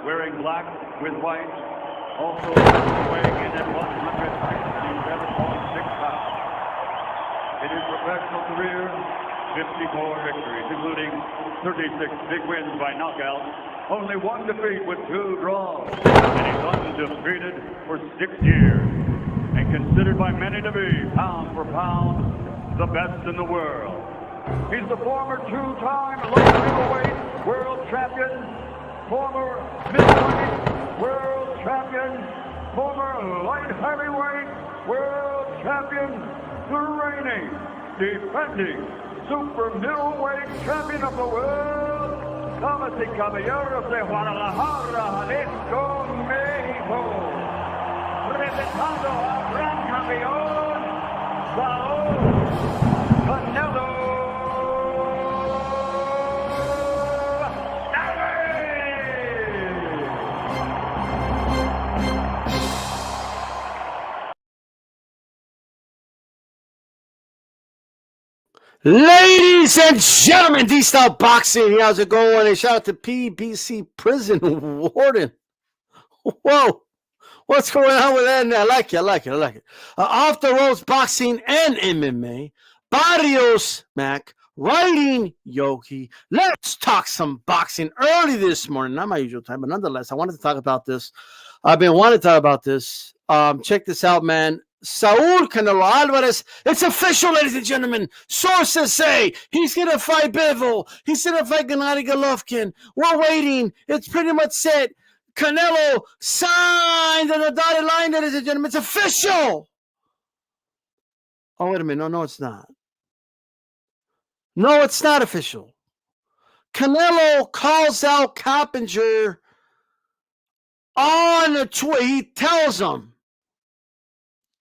wearing black with white, also weighing in at 167.6 pounds. In his professional career, 54 victories, including 36 big wins by knockout, only one defeat with 2 draws, and he's undefeated for 6 years, and considered by many to be, pound for pound, the best in the world. He's the former 2-time light middleweight world champion, former middleweight world champion, former light heavyweight world champion, the reigning, defending super middleweight champion of the world, damas y caballeros de Guadalajara, Jalisco, México, representando al gran campeón, Saúl Canelo. Ladies and gentlemen, D-Style Boxing, how's it going? And shout out to PBC Prison Warden. Whoa, what's going on with that? I like it. Off the ropes boxing and MMA. Barrios Mac, writing Yogi. Let's talk some boxing early this morning. Not my usual time, but nonetheless, I wanted to talk about this. I've been wanting to talk about this. Check this out, man. Saúl Canelo Alvarez, it's official, ladies and gentlemen. Sources say he's going to fight Bivol. He's going to fight Gennady Golovkin. We're waiting. It's pretty much set. Canelo signed on the dotted line, ladies and gentlemen. It's official. Oh, wait a minute. No, it's not. No, it's not official. Canelo calls out Cappinger on the Twitter. He tells him,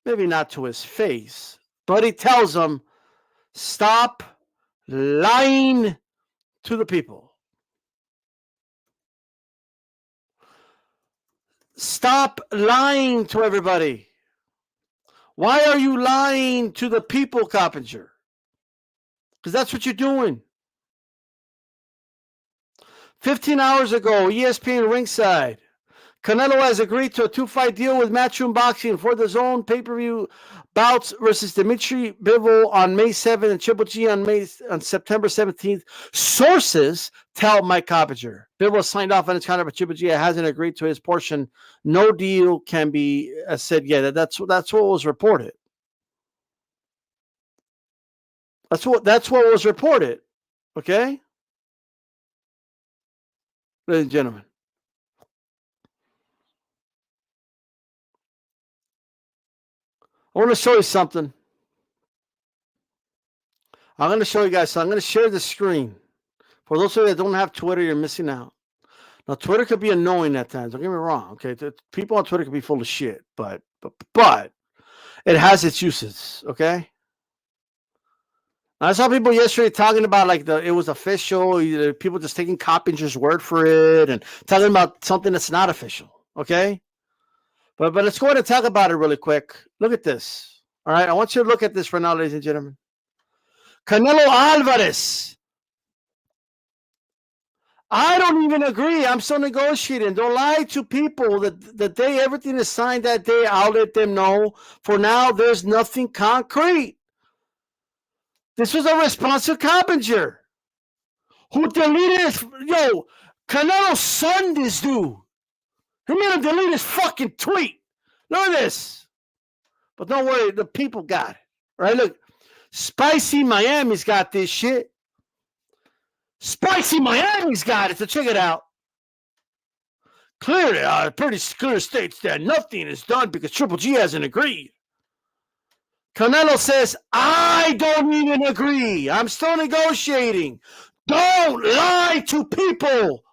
maybe not to his face, but he tells them, stop lying to the people. Stop lying to everybody. Why are you lying to the people, Cappinger? Because that's what you're doing. 15 hours ago, ESPN ringside, Canelo has agreed to a 2-fight deal with Matchroom Boxing for the zone pay-per-view bouts versus Dimitri Bivol on May 7th and Triple G on September 17th. Sources tell Mike Cappinger. Bivol signed off on his contract, but Triple G hasn't agreed to his portion. No deal can be said yet. That's what was reported. That's what was reported. Okay? Ladies and gentlemen. I want to show you something. I'm going to show you guys something. I'm going to share the screen. For those of you that don't have Twitter, you're missing out. Now, Twitter could be annoying at times. Don't get me wrong. Okay, people on Twitter can be full of shit, but it has its uses. Okay. I saw people yesterday talking about like it was official. People just taking Cappinger's word for it and talking about something that's not official. Okay. But let's go ahead and talk about it really quick. Look at this. All right. I want you to look at this for now, ladies and gentlemen. Canelo Alvarez. I don't even agree. I'm still negotiating. Don't lie to people that the day everything is signed that day, I'll let them know. For now, there's nothing concrete. This was a response to Cappinger, who deleted his... Yo, Canelo sunned this dude. He made him delete his fucking tweet. Look at this. But don't worry, the people got it. Right? Look, Spicy Miami's got this shit. Spicy Miami's got it, so check it out. Clearly, pretty clear states that nothing is done because Triple G hasn't agreed. Canelo says, I don't even agree. I'm still negotiating. Don't lie to people.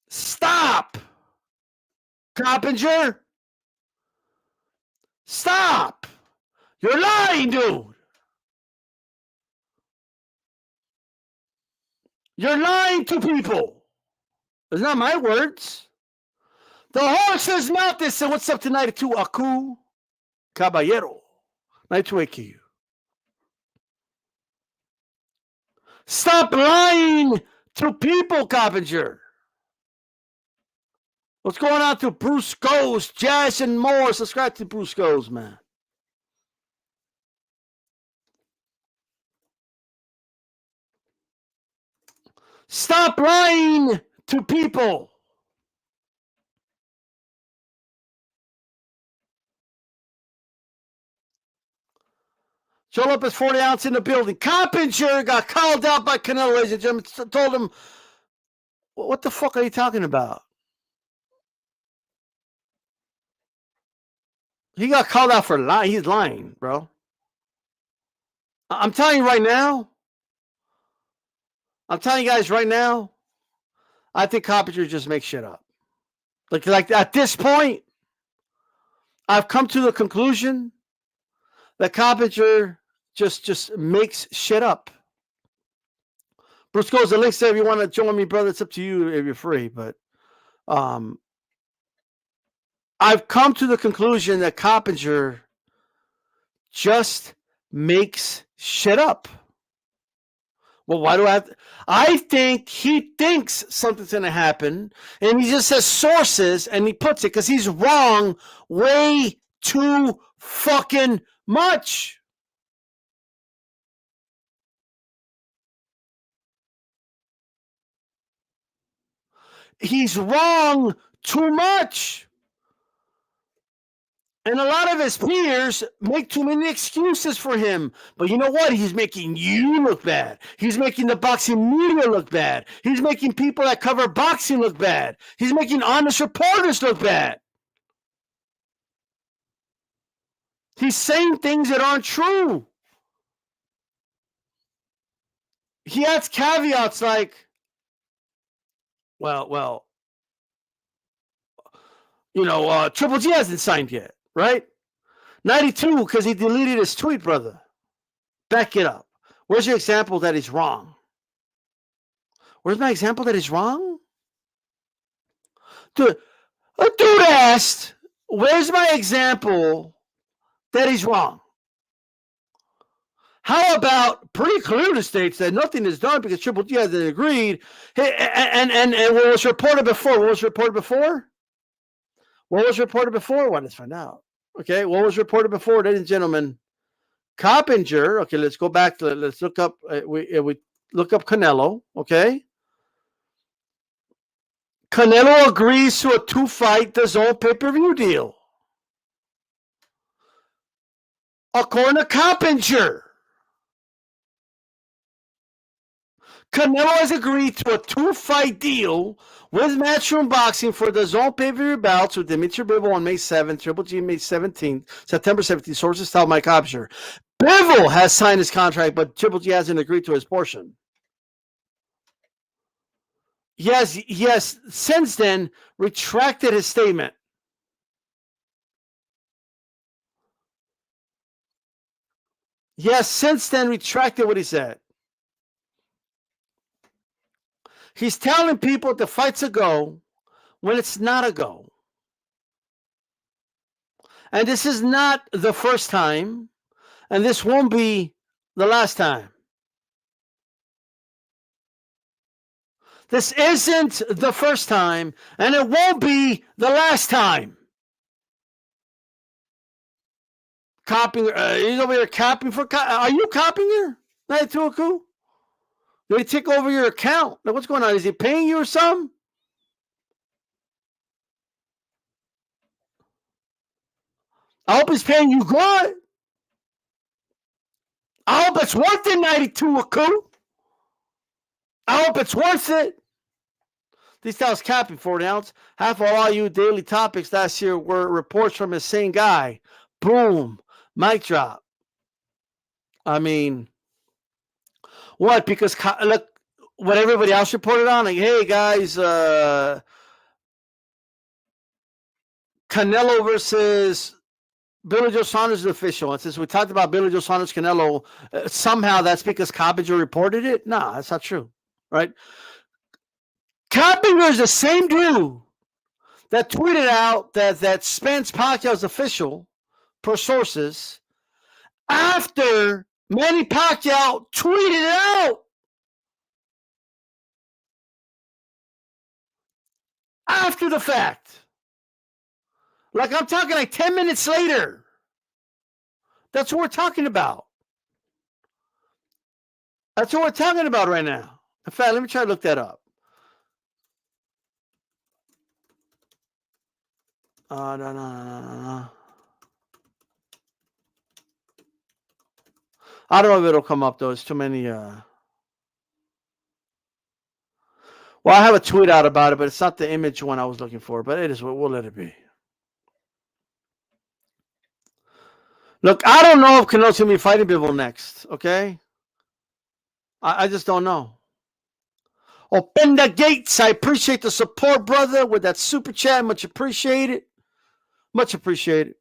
Stop. Cappinger. Stop. You're lying, dude. You're lying to people. It's not my words. The horse's mouth is saying, what's up tonight to Aku Caballero? Night to AQ. Stop lying to people, Cappinger. What's going on to Bruce Goes, Jazz, and more? Subscribe to Bruce Goes, man. Stop lying to people. Joe Lopez, 40 ounce in the building. Cappinger got called out by Canelo, ladies and gentlemen. Told him, what the fuck are you talking about? He got called out for lying. He's lying, bro. I'm telling you right now. I'm telling you guys right now. I think Cappinger just makes shit up. Like at this point, I've come to the conclusion that Cappinger just makes shit up. Bruce goes, the links there if you want to join me, brother. It's up to you if you're free. But I've come to the conclusion that Cappinger just makes shit up. Well, why do I have to? I think he thinks something's going to happen, and he just says sources, and he puts it because he's wrong way too fucking much. He's wrong too much. And a lot of his peers make too many excuses for him. But you know what? He's making you look bad. He's making the boxing media look bad. He's making people that cover boxing look bad. He's making honest reporters look bad. He's saying things that aren't true. He adds caveats like, well, Triple G hasn't signed yet. Right? 92, because he deleted his tweet, brother. Back it up. Where's your example that he's wrong? Where's my example that he's wrong? Dude, a dude asked, where's my example that he's wrong? How about pretty clearly states that nothing is done because Triple G hasn't agreed. Hey, and what was reported before? What was reported before? What was reported before? Well, let's find out. Okay, what was reported before, ladies and gentlemen? Cappinger. Okay, let's go back to let's look up. We look up Canelo. Okay, Canelo agrees to a 2-fight DAZN pay-per-view deal, according to Cappinger. Canelo has agreed to a 2-fight deal with Matchroom Boxing for the DAZN pay-per-view bouts with Dimitri Bivol on May 7th, Triple G May 17th, September 17th. Sources tell Mike Cappinger. Bivol has signed his contract, but Triple G hasn't agreed to his portion. Yes, since then, retracted his statement. Yes, since then, retracted what he said. He's telling people the fight's a go when it's not a go. And this is not the first time, and this won't be the last time. This isn't the first time, and it won't be the last time. Cappinger, he's over here capping for. Are you Cappinger? 92 Aku? Did he take over your account? Like, what's going on? Is he paying you or something? I hope he's paying you good. I hope it's worth it, 92 Aku. I hope it's worth it. These styles capping 40 ounce. Half of all you daily topics last year were reports from the same guy. Boom. Mic drop. I mean, what? Because, look, what everybody else reported on, like, hey, guys, Canelo versus Billy Joe Saunders is official. And since we talked about Billy Joe Saunders, Canelo, somehow that's because Cappinger reported it? No, that's not true, right? Cappinger is the same dude that tweeted out that Spence Pacquiao is official, per sources, after Manny Pacquiao tweeted it out. After the fact. Like, I'm talking like 10 minutes later. That's what we're talking about. That's what we're talking about right now. In fact, let me try to look that up. No. I don't know if it'll come up, though. It's too many. Well, I have a tweet out about it, but it's not the image one I was looking for. But it is. We'll let it be. Look, I don't know if Canelo's going to be fighting Bivol next, okay? I just don't know. Open the gates. I appreciate the support, brother, with that super chat. Much appreciated. Much appreciated.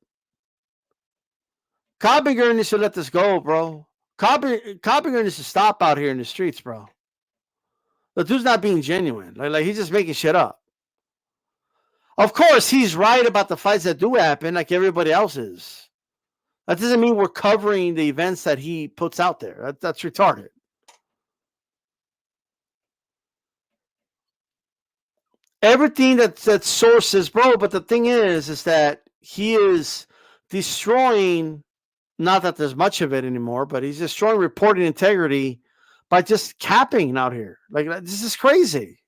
Cappinger needs to let this go, bro. Cappinger needs to stop out here in the streets, bro. The dude's not being genuine. Like he's just making shit up. Of course, he's right about the fights that do happen, like everybody else is. That doesn't mean we're covering the events that he puts out there. That's retarded. Everything that sources, bro. But the thing is that he is destroying. Not that there's much of it anymore, but he's destroying reporting integrity by just capping out here. Like, this is crazy.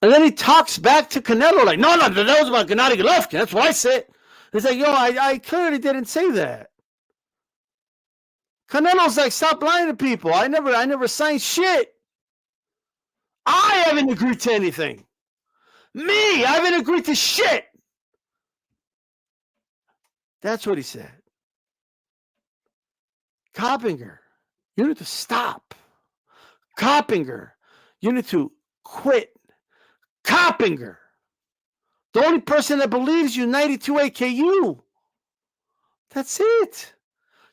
And then he talks back to Canelo like, no, that was about Gennady Golovkin. That's what I said. He's like, yo, I clearly didn't say that. Canelo's like, stop lying to people. I never signed shit. I haven't agreed to anything. Me, I haven't agreed to shit. That's what he said. Cappinger, you need to stop. Cappinger, you need to quit. Cappinger, the only person that believes you, 92 AKU. That's it.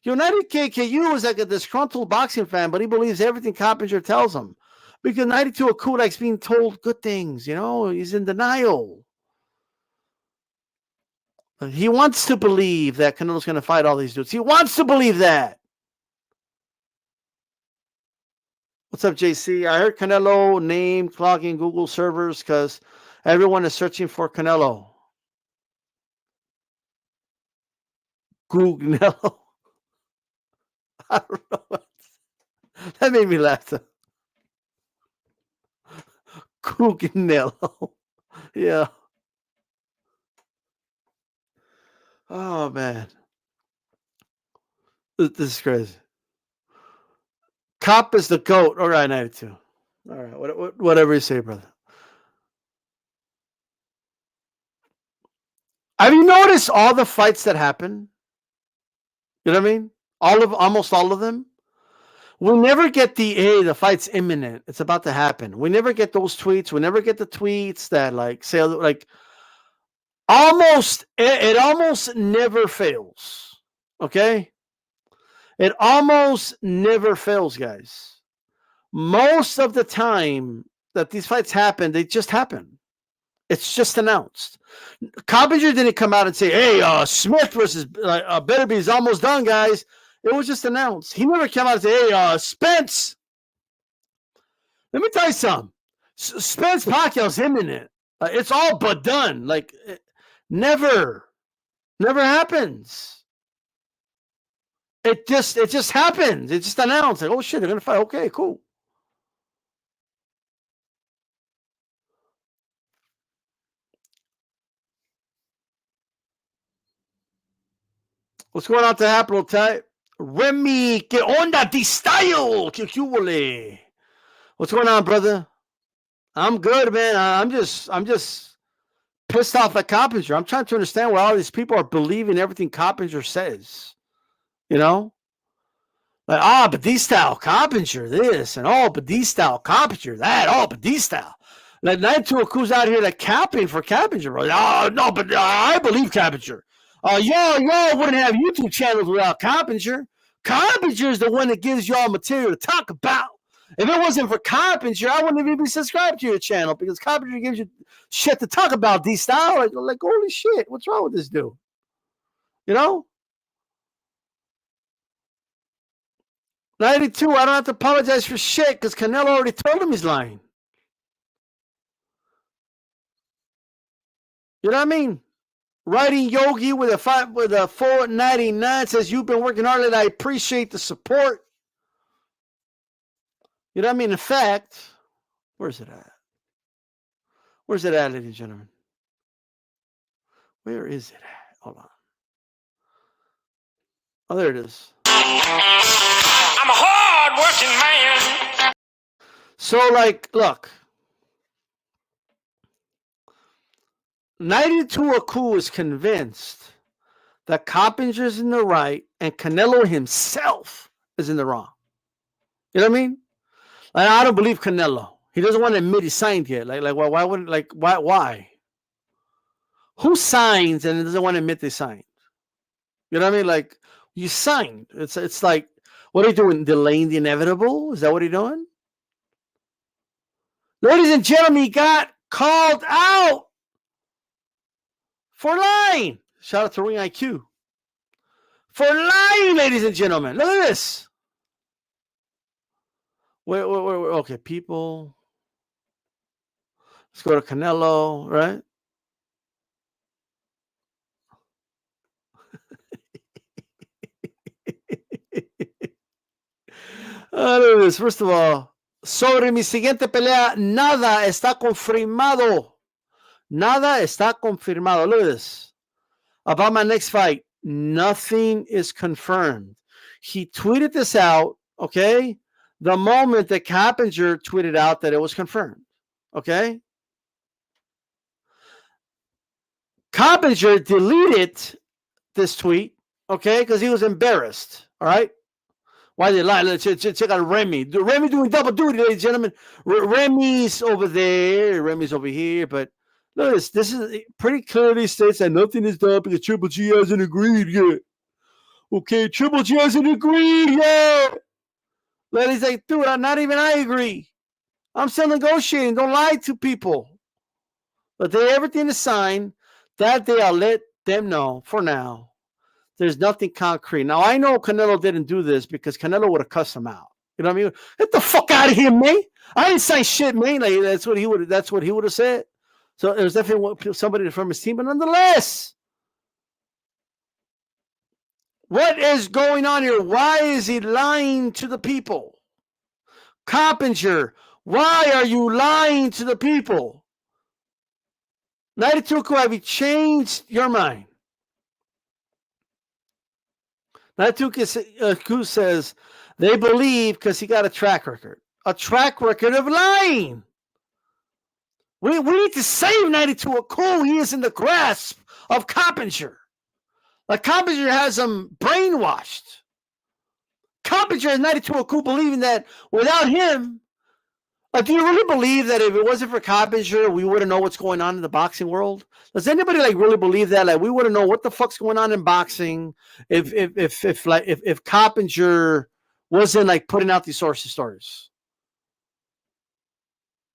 United KKU is like a disgruntled boxing fan, but he believes everything Cappinger tells him. Because 92 Aku likes being told good things, you know, he's in denial. He wants to believe that Canelo's going to fight all these dudes. He wants to believe that. What's up, JC? I heard Canelo name clogging Google servers because everyone is searching for Canelo. Google. I don't know. That made me laugh. Canelo. Yeah. Oh, man. This is crazy. Cop is the GOAT. All right, 92. All right, whatever you say, brother. Have you noticed all the fights that happen? You know what I mean? Almost all of them. We'll never get the fight's imminent. It's about to happen. We never get those tweets. We never get the tweets that say it almost never fails. Okay? It almost never fails, guys. Most of the time that these fights happen, they just happen. It's just announced. Cappinger didn't come out and say, hey, Smith versus Betterby is almost done, guys. It was just announced. He never came out and said, hey, Spence. Let me tell you something. Spence Pacquiao's imminent. It's all but done. Never happens. It just happens. It's just announced. Like, oh shit, they're gonna fight. Okay, cool. What's going on to Apple type? Remy, que onda di style? Que cubole? What's going on, brother? I'm good, man. I'm just pissed off at Cappinger. I'm trying to understand why all these people are believing everything Cappinger says. You know? Like, but these style Cappinger this, and but these style Cappinger that, but these style. Like, Night who's out here like capping for Cappinger, bro. Oh, no, but I believe Cappinger. Y'all wouldn't have YouTube channels without Cappinger. Cappinger is the one that gives y'all material to talk about. If it wasn't for Cappinger, I wouldn't even be subscribed to your channel because Cappinger gives you shit to talk about. These style, like holy shit, what's wrong with this dude? You know? 92, I don't have to apologize for shit because Canelo already told him he's lying. You know what I mean? Writing Yogi with a 499 says you've been working hard and I appreciate the support. You know what I mean? In fact, where's it at? Where's it at, ladies and gentlemen? Where is it at? Hold on. Oh, there it is. I'm a hard-working man. So, like, look. 92 Aku is convinced that Cappinger is in the right and Canelo himself is in the wrong. You know what I mean? Like, I don't believe Canelo. He doesn't want to admit he signed yet. Why wouldn't, why? Who signs and doesn't want to admit they signed? You know what I mean? Like, you signed. It's like, what are you doing? Delaying the inevitable? Is that what you're doing? Ladies and gentlemen, he got called out for lying. Shout out to Ring IQ. For lying, ladies and gentlemen. Look at this. Wait. Okay, people. Let's go to Canelo, right? Look at this. First of all, sobre mi siguiente pelea, nada está confirmado. Nada está confirmado. Look at this. About my next fight, nothing is confirmed. He tweeted this out, okay, the moment that Cappinger tweeted out that it was confirmed, okay? Cappinger deleted this tweet, okay, because he was embarrassed, all right? Why they lie? Let's check out Remy. Remy doing double duty, ladies and gentlemen. Remy's over there. Remy's over here. But look at this. This is pretty clearly states that nothing is done because Triple G hasn't agreed yet. Okay, Triple G hasn't agreed yet. Ladies, like, dude, not even I agree. I'm still negotiating. Don't lie to people. But everything is signed. That day, I'll let them know for now. There's nothing concrete. Now, I know Canelo didn't do this because Canelo would have cussed him out. You know what I mean? Get the fuck out of here, man. I didn't say shit, man. Like, that's what he would have said. So it was definitely somebody from his team. But nonetheless, what is going on here? Why is he lying to the people? Cappinger, why are you lying to the people? 92, have you changed your mind? 92 says they believe because he got a track record of lying. We need to save 92 Aku. He is in the grasp of Cappinger. Like Cappinger has him brainwashed. Cappinger has 92 Aku believing that without him, like, do you really believe that if it wasn't for Cappinger, we wouldn't know what's going on in the boxing world? Does anybody like really believe that? Like, we wouldn't know what the fuck's going on in boxing if Cappinger wasn't like putting out these sources stories?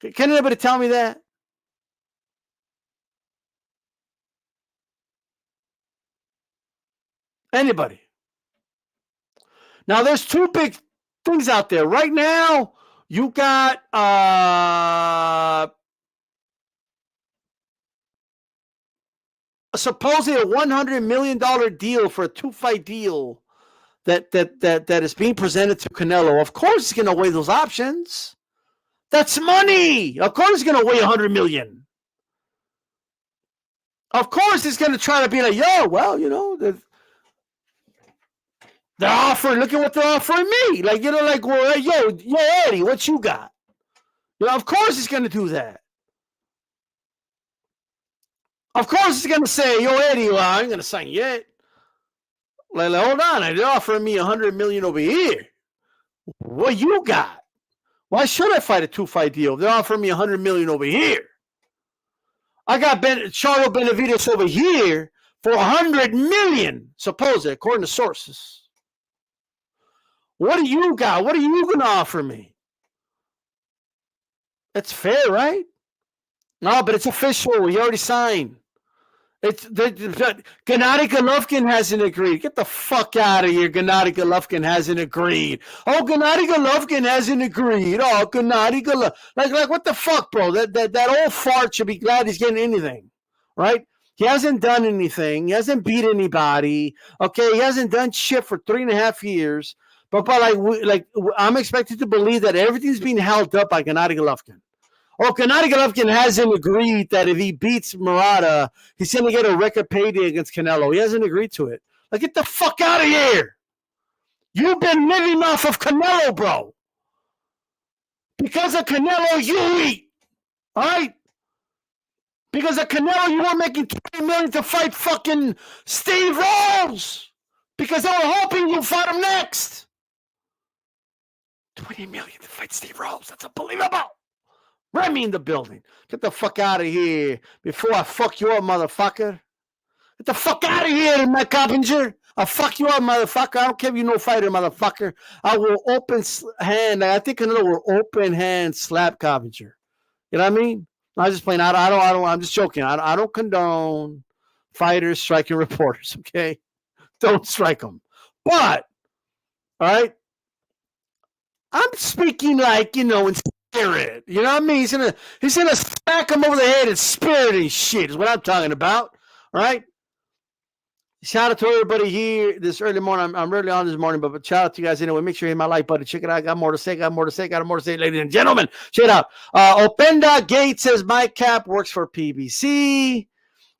Can anybody tell me that? Anybody? Now, there's two big things out there right now. You got supposedly a $100 million deal for a 2-fight deal that is being presented to Canelo. Of course, he's going to weigh those options. That's money. Of course, he's going to weigh $100 million. Of course, he's going to try to be like, yo, well, they're offering. Look at what they're offering me. Like, like, well, yo, Eddie, what you got? Of course, he's going to do that. Of course, he's going to say, yo, Eddie, well, I ain't going to sign yet. Like, hold on, they're offering me $100 million over here. What you got? Why should I fight a 2-fight deal? They're offering me $100 million over here. I got Charlo Benavides over here for $100 million, supposedly, according to sources. What do you got? What are you going to offer me? That's fair, right? No, but it's official. He already signed. Gennady Golovkin hasn't agreed. Get the fuck out of here. Gennady Golovkin hasn't agreed. Oh, Gennady Golovkin hasn't agreed. Oh, Gennady Golovkin. Like what the fuck, bro? That old fart should be glad he's getting anything, right? He hasn't done anything. He hasn't beat anybody. Okay, he hasn't done shit for 3.5 years. But I'm expected to believe that everything's being held up by Gennady Golovkin. Oh, Gennady Golovkin hasn't agreed that if he beats Murata, he's going to get a record payday against Canelo. He hasn't agreed to it. Like, get the fuck out of here. You've been living off of Canelo, bro. Because of Canelo, you eat. All right? Because of Canelo, you weren't making $20 million to fight fucking Steve Rolls. Because they were hoping you'd fight him next. $20 million to fight Steve Rolls. That's unbelievable. Remy in the building. Get the fuck out of here before I fuck you up, motherfucker. Get the fuck out of here, my Cappinger. I'll fuck you up, motherfucker. I don't care if you're no fighter, motherfucker. I will open hand. I think Canelo will open hand slap Cappinger. You know what I mean? I'm just playing. I'm just joking. I don't condone fighters striking reporters. Okay, don't strike them. But all right, I'm speaking like in spirit. You know what I mean? He's gonna smack him over the head in spirit and shit is what I'm talking about. All right. Shout out to everybody here this early morning. I'm really on this morning, but shout out to you guys anyway. Make sure you hit my like button. Check it out. Got more to say, ladies and gentlemen. Check it out. Openda Gates says my cap works for PBC.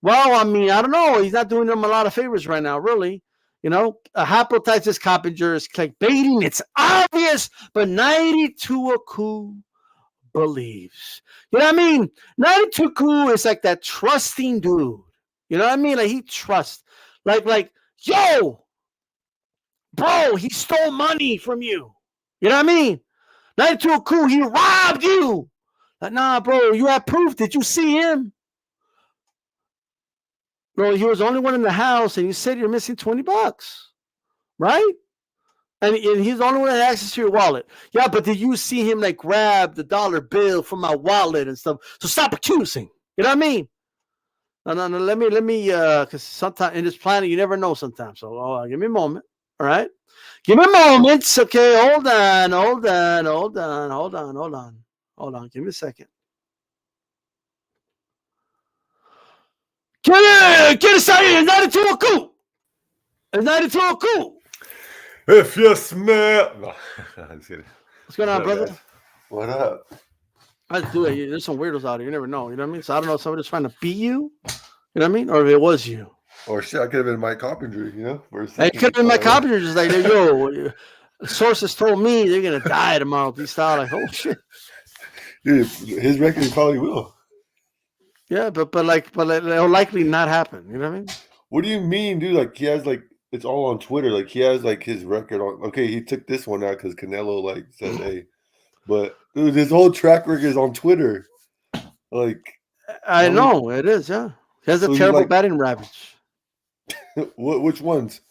Well, I mean, I don't know. He's not doing them a lot of favors right now, really. Haplotypes Cappinger is clickbaiting. It's obvious, but 92 Aku believes. You know what I mean? 92 Aku is like that trusting dude. You know what I mean? Like he trusts. Like, yo, bro, he stole money from you. You know what I mean? 92 Aku, he robbed you. Like, nah, bro, you have proof. Did you see him? Bro, he was the only one in the house, and you said you're missing $20, right? And he's the only one that had access to your wallet. Yeah, but did you see him like grab the dollar bill from my wallet and stuff? So stop accusing. You know what I mean? No. Let me, because sometimes in this planet you never know sometimes. So give me a moment. All right, give me moments. Okay, hold on. Give me a second. Get aside! 92 Aku. It's 92 Aku. If you smell. No, What's going on, brother? Guys? What up? I do it. There's some weirdos out here. You never know. You know what I mean? So I don't know if somebody's trying to beat you. You know what I mean? Or if it was you. Or shit, I could have been Mike Cappinger, It could have been Mike Cappinger, just like, yo, sources told me they're going to die tomorrow. These style, like, oh, shit. Dude, his record probably will. Yeah, but it'll likely not happen. You know what I mean? What do you mean, dude? Like, he has, like, it's all on Twitter. Like, he has, like, his record on. Okay, he took this one out because Canelo, like, said, hey. But, dude, his whole track record is on Twitter. Like. I know, it is, yeah. He has a terrible batting average. Which ones?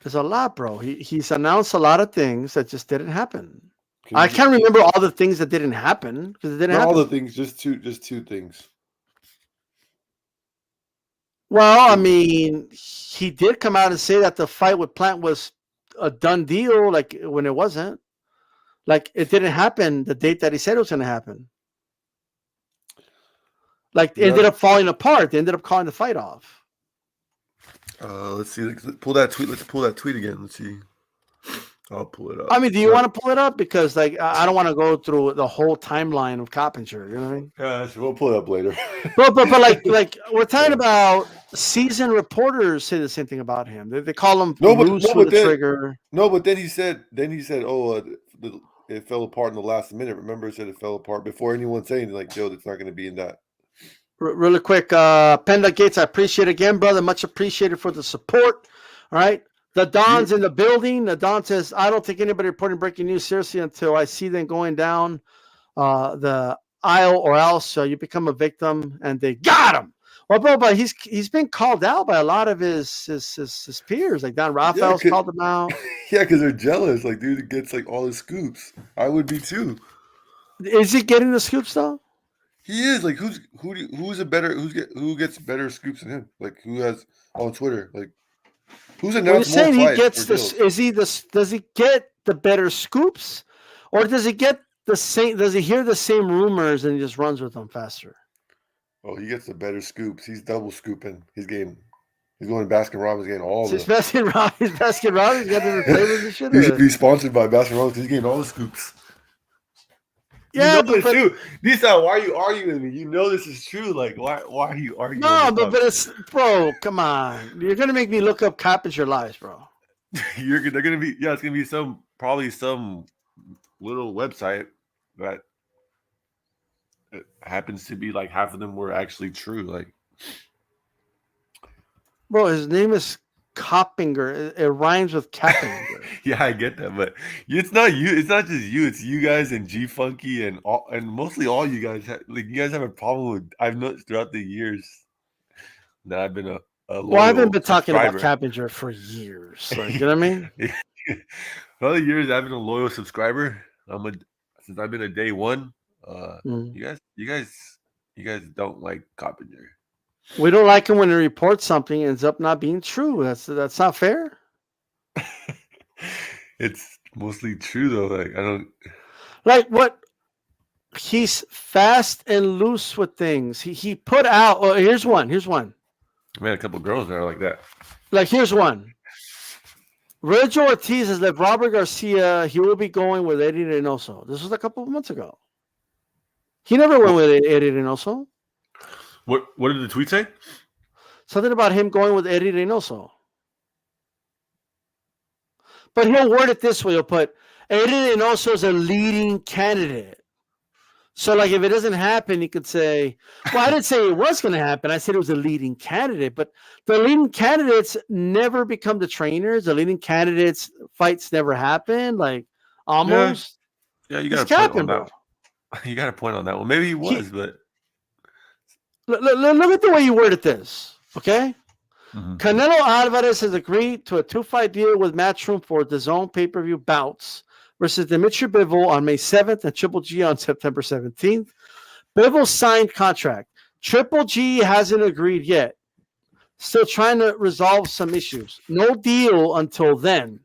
There's a lot, bro. He's announced a lot of things that just didn't happen. I can't remember all the things that didn't happen because it didn't happen. All the things, just two things. Well, I mean, he did come out and say that the fight with Plant was a done deal, like when it wasn't. Like it didn't happen the date that he said it was going to happen. Like, it ended up falling apart. They ended up calling the fight off. Let's see. Let's pull that tweet. Let's pull that tweet again. Let's see. I'll pull it up. I mean, do you want to pull it up? Because, like, I don't want to go through the whole timeline of Cappinger. You know what I mean? Yeah, we'll pull it up later. but like we're talking about seasoned reporters say the same thing about him. They call him loose with the trigger. No, but then he said, oh, it fell apart in the last minute. Remember, it said it fell apart before anyone saying like, yo, it's not going to be in that. Really quick, Penda Gates, I appreciate it again, brother. Much appreciated for the support. All right. The Don's in the building. The Don says, I don't think anybody reporting breaking news seriously until I see them going down the aisle, or else you become a victim, and they got him. Well, bro, but he's been called out by a lot of his peers. Like Don Rafael's called him out. Yeah, because they're jealous. Like, dude gets like all the scoops. I would be too. Is he getting the scoops though? He is. Like, who gets better scoops than him? Like, who has on Twitter? Like, who's announced more fights? He gets this. Does he get the better scoops, or does he get the same? Does he hear the same rumors and he just runs with them faster? Oh, he gets the better scoops. He's double scooping his game. He's going to Baskin Robbins, getting all the. Baskin Robbins got the flavors and shit. He should be sponsored by Baskin Robbins. He's getting all the scoops. Yeah, you know it's true. Lisa, why are you arguing with me? You know this is true. Like, why are you arguing? No, but it's, bro, come on. You're gonna make me look up Cappinger lies, bro. They're gonna be, it's gonna be probably some little website that it happens to be like half of them were actually true. Like, bro, his name is Cappinger. It rhymes with Cappinger. Yeah, I get that, but it's not you. It's not just you. It's you guys and G Funky and mostly all you guys. You guys have a problem with. I've noticed throughout the years that I've been a well, I haven't been talking about Cappinger for years. Like, you know what I mean? For other years, I've been a loyal subscriber. Since I've been a day one. You guys don't like Cappinger. We don't like him when he reports something and ends up not being true. That's not fair. It's mostly true though. Like, I don't like what he's fast and loose with things. He put out. Oh, here's one. I met a couple girls that are like that. Like, here's one. Reggie Ortiz has left Robert Garcia. He will be going with Eddie Reynoso. This was a couple of months ago. He never went with Eddie Reynoso. What did the tweet say? Something about him going with Eddie Reynoso. But he'll word it this way. He'll put, Eddie Reynoso is a leading candidate. So, like, if it doesn't happen, he could say, well, I didn't say it was going to happen. I said it was a leading candidate. But the leading candidates never become the trainers. The leading candidates' fights never happen. Like, almost. Yeah, you got a point on that. You got a point on that one. Maybe he was, but. Look at the way you worded this, okay? Mm-hmm. Canelo Alvarez has agreed to a 2-fight deal with Matchroom for the DAZN pay-per-view bouts versus Dimitri Bivol on May 7th and Triple G on September 17th. Bivol signed contract. Triple G hasn't agreed yet. Still trying to resolve some issues. No deal until then.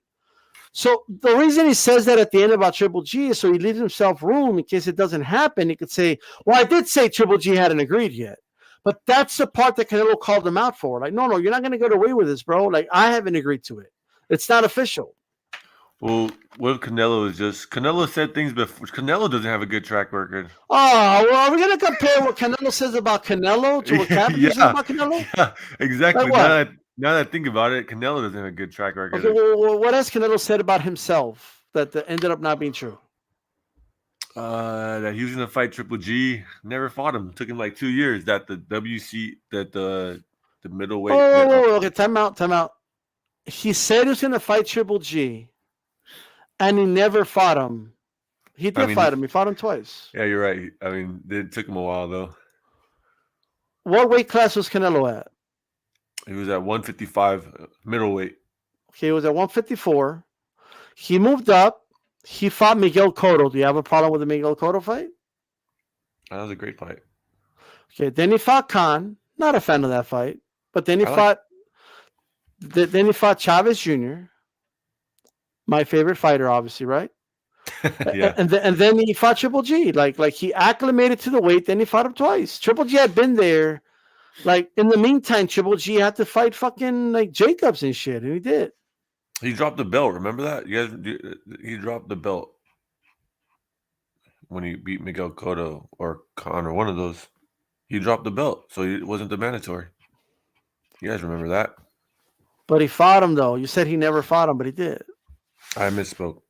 So the reason he says that at the end about Triple G is so he leaves himself room in case it doesn't happen. He could say, well, I did say Triple G hadn't agreed yet. But that's the part that Canelo called him out for. Like, no, you're not going to get away with this, bro. Like, I haven't agreed to it. It's not official. Well, what Canelo is just Canelo said things before. Canelo doesn't have a good track record. Oh, well, are we going to compare what Canelo says about Canelo to what Cappinger says about Canelo? Yeah, exactly. Like, now that I think about it, Canelo doesn't have a good track record. Okay, well, what has Canelo said about himself that ended up not being true? That he was going to fight Triple G. Never fought him. Took him like 2 years. That the middleweight. Okay, time out. He said he was going to fight Triple G, and he never fought him. He did fight him. He fought him twice. Yeah, you're right. I mean, it took him a while though. What weight class was Canelo at? He was at 155 middleweight. Okay, he was at 154. He moved up. He fought Miguel Cotto. Do you have a problem with the Miguel Cotto fight? That was a great fight. Okay, then he fought Khan. Not a fan of that fight. But then he fought Chavez Jr., my favorite fighter, obviously, right? Yeah. And then he fought Triple G. Like he acclimated to the weight. Then he fought him twice. Triple G had been there. Like in the meantime, Triple G had to fight fucking like Jacobs and shit, and he did. He dropped the belt. Remember that? He dropped the belt when he beat Miguel Cotto or Conor. One of those. He dropped the belt, so it wasn't the mandatory. You guys remember that? But he fought him though. You said he never fought him, but he did. I misspoke.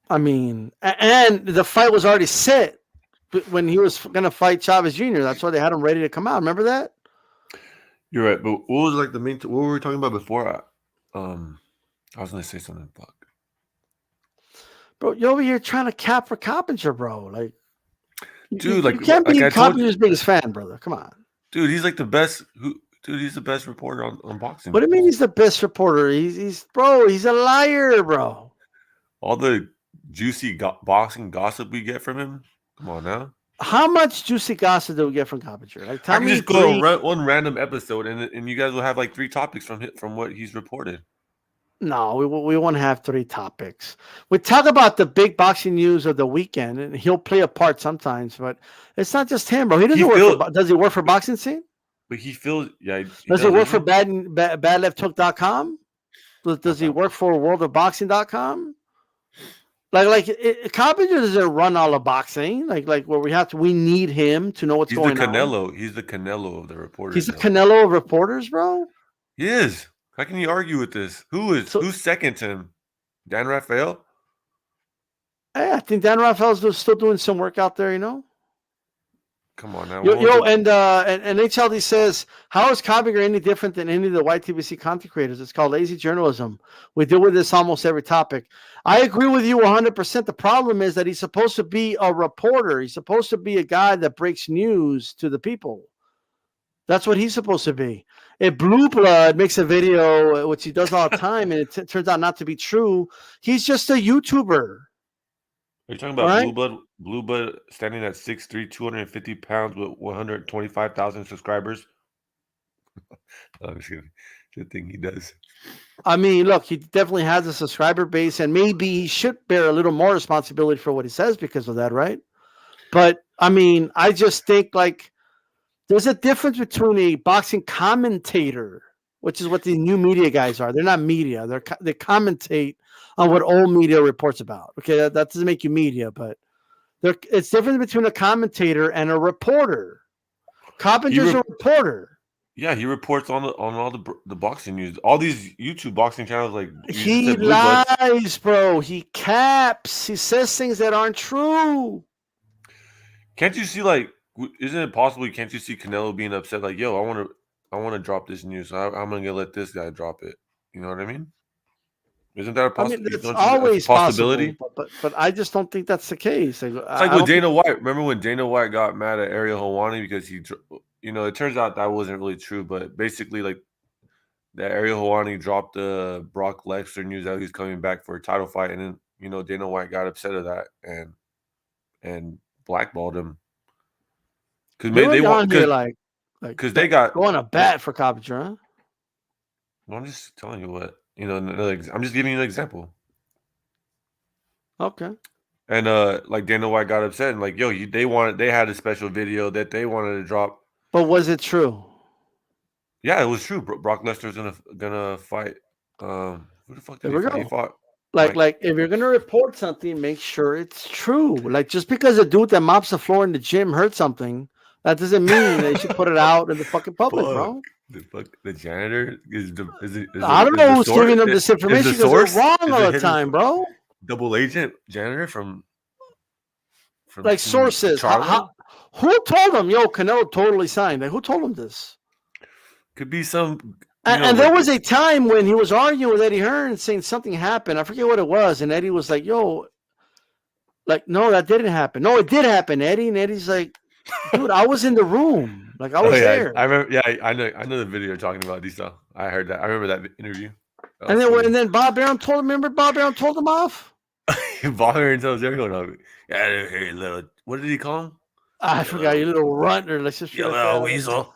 I mean, and the fight was already set when he was going to fight Chavez Jr. That's why they had him ready to come out. Remember that? You're right. But what was like the main? What were we talking about before? I was going to say something. Fuck. Bro, you're over here trying to cap for Cappinger, bro. Like, dude, you can't be Cappinger's biggest fan, brother. Come on. Dude, he's like the best. Dude, he's the best reporter on boxing. What do you mean he's the best reporter? He's a liar, bro. All the juicy boxing gossip we get from him. Come on now. How much juicy gossip do we get from Cappinger? Like, tell I can me just go one random episode, and you guys will have like 3 topics from what he's reported. No, we won't have 3 topics. We talk about the big boxing news of the weekend, and he'll play a part sometimes. But it's not just him, bro. He doesn't does he work for Boxing Scene? But he feels Does he work for badlefthook.com? Does he work for worldofboxing.com? Like Cappinger doesn't run all of boxing. Like where we need him to know what's going on. He's the Canelo of the reporters. He's the Canelo of reporters, bro. He is. How can you argue with this? Who's second to him? Dan Rafael? Hey, I think Dan Rafael's still doing some work out there, you know. Come on now. And HLD says, how is Cappinger any different than any of the YTBC content creators? It's called lazy journalism. We deal with this almost every topic. I agree with you 100%. The problem is that he's supposed to be a reporter. He's supposed to be a guy that breaks news to the people. That's what he's supposed to be. If Blue Blood makes a video, which he does all the time, and it turns out not to be true, he's just a YouTuber. Are you talking about Blue Blood standing at 6'3", 250 pounds with 125,000 subscribers? I'm just kidding. Good thing he does. I mean, look, he definitely has a subscriber base, and maybe he should bear a little more responsibility for what he says because of that, right? But, I mean, I just think, like, there's a difference between a boxing commentator, which is what the new media guys are. They're not media. They commentate on what old media reports about. Okay, that doesn't make you media, but it's different between a commentator and a reporter. Cappinger's a reporter. Yeah, he reports on all the boxing news. All these YouTube boxing channels, like he lies, bro. He caps. He says things that aren't true. Can't you see, like, isn't it possible? Can't you see Canelo being upset? Like, yo, I want to drop this news. So I'm gonna let this guy drop it. You know what I mean? Isn't that a possibility? It's always possibility, but I just don't think that's the case. It's like with Dana White. Remember when Dana White got mad at Ariel Helwani because it turns out that wasn't really true, but basically, like, that Ariel Helwani dropped the Brock Lesnar news that he's coming back for a title fight, and then Dana White got upset of that and blackballed him because they want because they got going to bat for Cappinger. Huh? Well, I'm just telling you what. I'm just giving you an example. Okay. And like Dana White got upset and like, yo, they had a special video that they wanted to drop. But was it true? Yeah, it was true. Brock Lesnar's gonna fight. Who the fuck did he fought? Like if you're gonna report something, make sure it's true. Like, just because a dude that mops the floor in the gym heard something, that doesn't mean they should put it out in the fucking public, bro. The janitor is I don't know who's giving them this information because they're wrong all the time, bro. Double agent janitor from like sources. Who told them, yo, Canelo totally signed? Like, who told him this? Could be some. And there was a time when he was arguing with Eddie Hearn saying something happened. I forget what it was. And Eddie was like, yo, like, no, that didn't happen. No, it did happen, Eddie. And Eddie's like, dude, I was in the room. Like, I was there. I remember. Yeah, I know the video you're talking about. Disa. I heard that. I remember that interview. And then Bob Arum told him. Remember, Bob Arum told him off. Bob Arum tells everyone off. Yeah, hey, little. What did he call him? I forgot. You little runt, or let's just. You little weasel.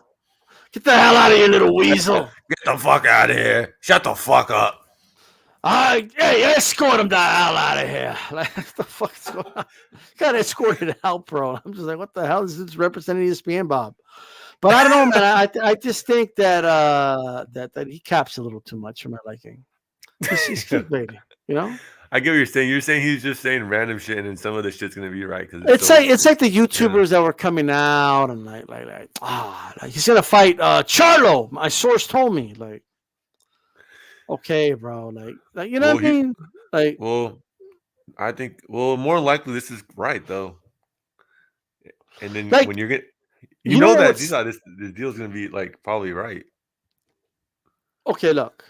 Get the hell out of here, little weasel. Get the fuck out of here. Shut the fuck up. Hey, escort him the hell out of here. Like, what the fuck's going on? Got escorted out, bro. I'm just like, what the hell is this representing ESPN, Bob? But I don't know, man. I just think that that he caps a little too much for my liking. He's clickbaiting, you know. I get what you're saying. You're saying he's just saying random shit, and then some of the shit's gonna be right because it's like the YouTubers that were coming out and like he's gonna fight Charlo. My source told me, like, okay, bro, like you know what I mean? Like, well, I think more likely this is right though. And then like, when you're getting, you know that this deal's gonna be like probably right. Okay, look,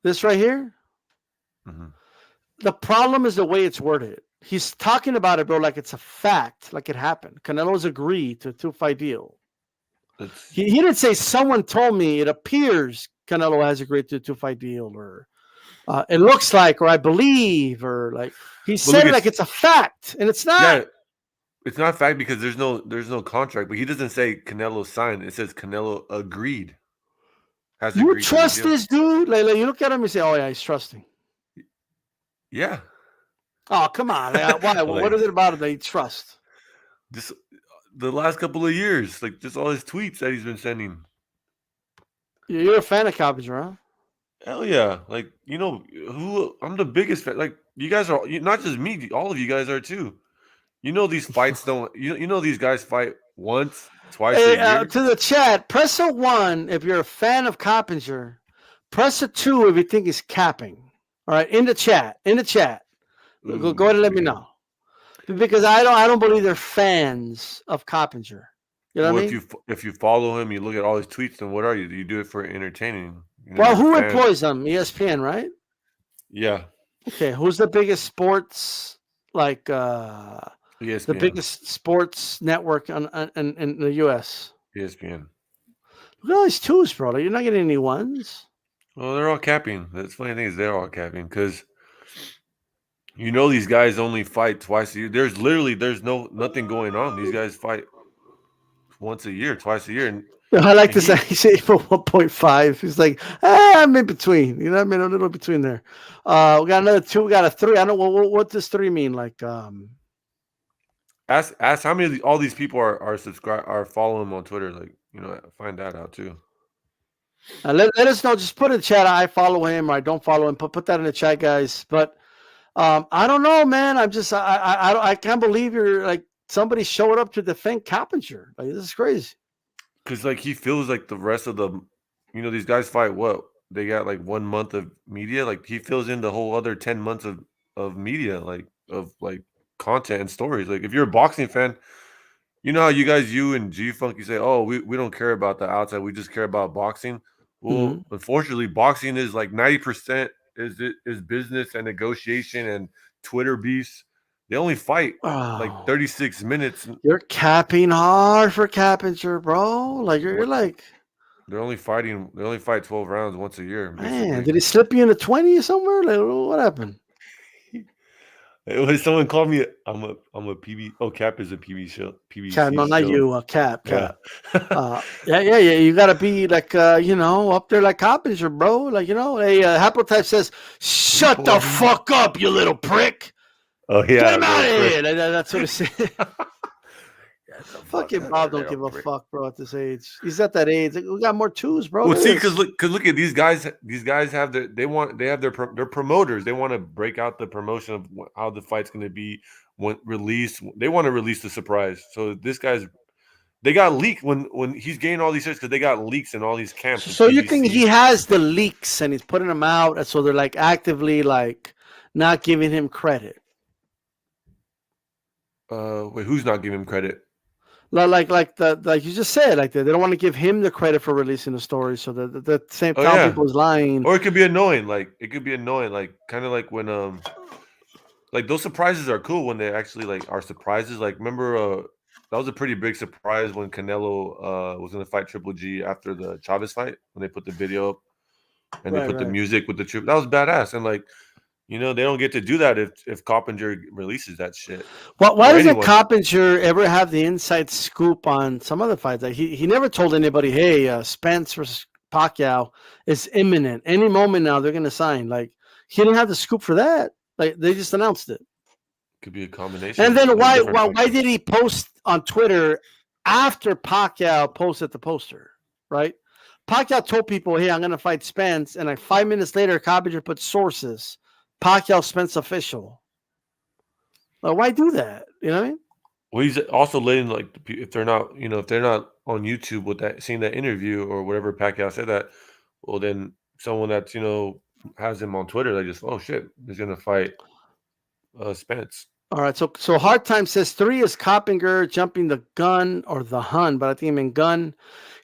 this right here. Mm-hmm. The problem is the way it's worded. He's talking about it, bro, like it's a fact, like it happened. Canelo's agreed to a 2-fight deal. He didn't say someone told me it appears Canelo has agreed to a 2-fight deal, or it looks like, or I believe, or like he said it like it's a fact, and it's not. Yeah, it's not a fact because there's no contract, but he doesn't say Canelo signed. It says Canelo agreed. You trust this dude? Like you look at him and say, "Oh yeah, he's trusting." Yeah. Oh, come on. Why? What is it about it that you trust? Just the last couple of years, like just all his tweets that he's been sending. You're a fan of Cappinger, huh? Hell yeah. Like, you know, I'm the biggest fan. Like, you guys are, not just me, all of you guys are too. You know, these fights don't, you know, these guys fight once, twice a year. To the chat, press a 1 if you're a fan of Cappinger. Press a 2 if you think he's capping. All right, in the chat. Go ahead and let me know, because I don't believe they're fans of Cappinger. You know what I mean? If you follow him, you look at all his tweets, then what are you? Do you do it for entertaining? Well, who employs them? ESPN, right? Yeah. Okay, who's the biggest sports ESPN. The biggest sports network in the U.S.? ESPN. Look at all these 2s, bro. You're not getting any 1s. Well, they're all capping. The funny thing is they're all capping because you know these guys only fight twice a year. There's nothing going on. These guys fight once a year, twice a year. And I like to say he's 1.5. He's like, I'm in between. You know what I mean? A little between there. We got another 2. We got a 3. I don't know what does 3 mean. Like, ask how many of all these people are following him on Twitter. Like, you know, find that out too. Let us know. Just put in the chat. I follow him or I don't follow him. Put that in the chat, guys. But I don't know, man. I'm just I can't believe you're like somebody showed up to defend Cappinger. Like, this is crazy. Because like he feels like the rest of the, you know, these guys fight what they got like 1 month of media. Like he fills in the whole other 10 months of media, like of like content and stories. Like if you're a boxing fan, you know how you and G-Funk, you say, oh, we don't care about the outside, we just care about boxing. Well, unfortunately, boxing is like 90% is business and negotiation and Twitter beefs. They only fight like 36 minutes. You're capping hard for Cappinger, bro. Like you're like they only fight 12 rounds once a year. Basically. Man, did he slip you in the 20 somewhere? Like what happened? Someone called me. I'm a PB. Oh, Cap is a PB show. PB. Cap, no, not show. you. Cap. Yeah. Yeah. You gotta be like, up there like Cappinger, bro. Like, hey, Haplotype says, "Shut the fuck up, you little prick." Oh yeah. Get him out of here. That's what it said. Fucking Bob don't give a fuck, bro. At this age, he's at that age. Like, we got more 2s, bro. Well, see, because look at these guys. These guys have their promoters. They want to break out the promotion of how the fight's going to be when released. They want to release the surprise. So they got leaked when he's getting all these hits because they got leaks in all these camps. So you think he has the leaks and he's putting them out, and so they're like actively like not giving him credit? Wait, who's not giving him credit? Like you just said, like they don't want to give him the credit for releasing the story, so the same time people is lying. Or it could be annoying, like kind of like when like those surprises are cool when they actually like are surprises. Like remember that was a pretty big surprise when Canelo was going to fight Triple G after the Chavez fight when they put the video up and they put the music with the trip. That was badass, and like. You know, they don't get to do that if Cappinger releases that shit. Why doesn't Cappinger ever have the inside scoop on some other fights? Like he never told anybody, hey, Spence versus Pacquiao is imminent. Any moment now, they're going to sign. Like, he didn't have the scoop for that. Like, they just announced it. Could be a combination. And then why did he post on Twitter after Pacquiao posted the poster, right? Pacquiao told people, hey, I'm going to fight Spence. And like 5 minutes later, Cappinger put sources. Pacquiao Spence official. Like, why do that? You know what I mean? Well, he's also letting, like, if they're not on YouTube with that, seeing that interview or whatever Pacquiao said that, well, then someone that's, has him on Twitter, they just, oh shit, he's going to fight Spence. All right, so Hard Time says 3 is Cappinger jumping the gun or the Hun, but I think I mean gun.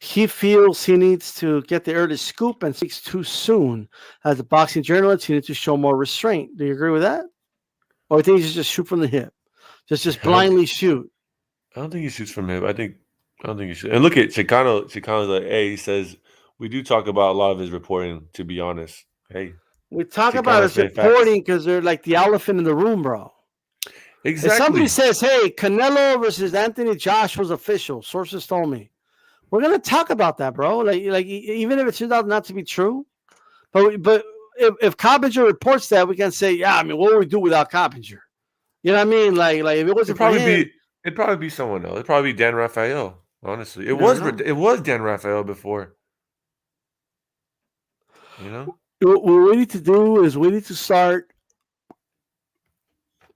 He feels he needs to get the early scoop and speaks too soon. As a boxing journalist, he needs to show more restraint. Do you agree with that? Or do you think he should just shoot from the hip? Just blindly shoot? I don't think he shoots from hip. I don't think he should. And look at Chicano. Chicano's like, hey, he says, we do talk about a lot of his reporting, to be honest. Hey. We talk about his reporting because they're like the elephant in the room, bro. Exactly. If somebody says, hey, Canelo versus Anthony Joshua's official, sources told me, we're going to talk about that, bro. Like even if it turns out not to be true. But if Cappinger reports that, we can say, yeah, I mean, what would we do without Cappinger? You know what I mean? Like if it wasn't it'd probably be someone else. It'd probably be Dan Rafael, honestly. It was Dan Rafael before. What we need to do is we need to start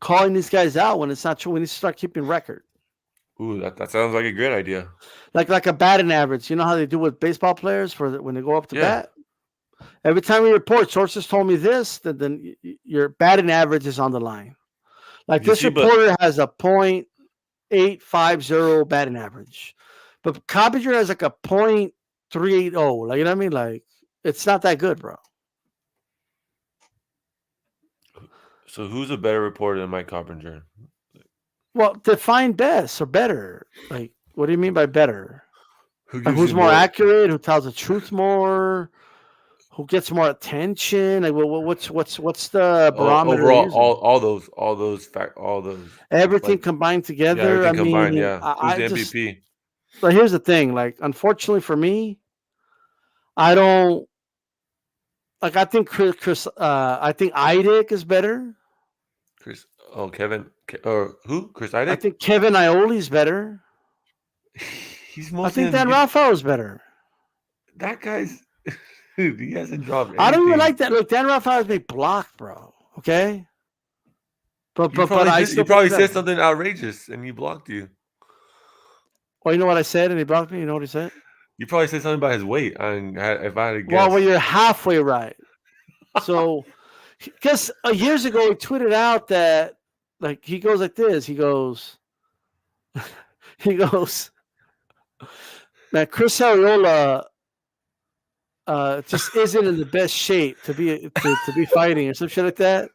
calling these guys out when it's not true. We need to start keeping record. Ooh, that sounds like a great idea. Like a batting average. You know how they do with baseball players when they go up to bat? Every time we report, sources told me this, then your batting average is on the line. Like this reporter has a .850 batting average. But Cappinger has like a .380. Like, you know what I mean? Like, it's not that good, bro. So who's a better reporter than Mike Cappinger? Well, define best or better. Like, what do you mean by better? Who's more accurate? Who tells the truth more? Who gets more attention? Like, what's the barometer? Overall, all those. Everything like, combined together. Yeah, combined. Who's the MVP? But here's the thing. Like, unfortunately for me, I don't. Like, I think Chris. I think Idek is better. Kevin. Or who? Chris Idek? I think Kevin Iole is better. I think Dan Rafael is better. That guy's. Dude, he hasn't dropped anything. I don't even like that. Look, Dan Rafael has been blocked, bro. Okay? But you probably said something outrageous and he blocked you. Well, you know what I said and he blocked me? You know what he said? You probably said something about his weight. If I had to guess. Well, you're halfway right. So, because years ago he tweeted out that, like, he goes like this. He goes, man, Chris Arreola just isn't in the best shape to be fighting or some shit like that.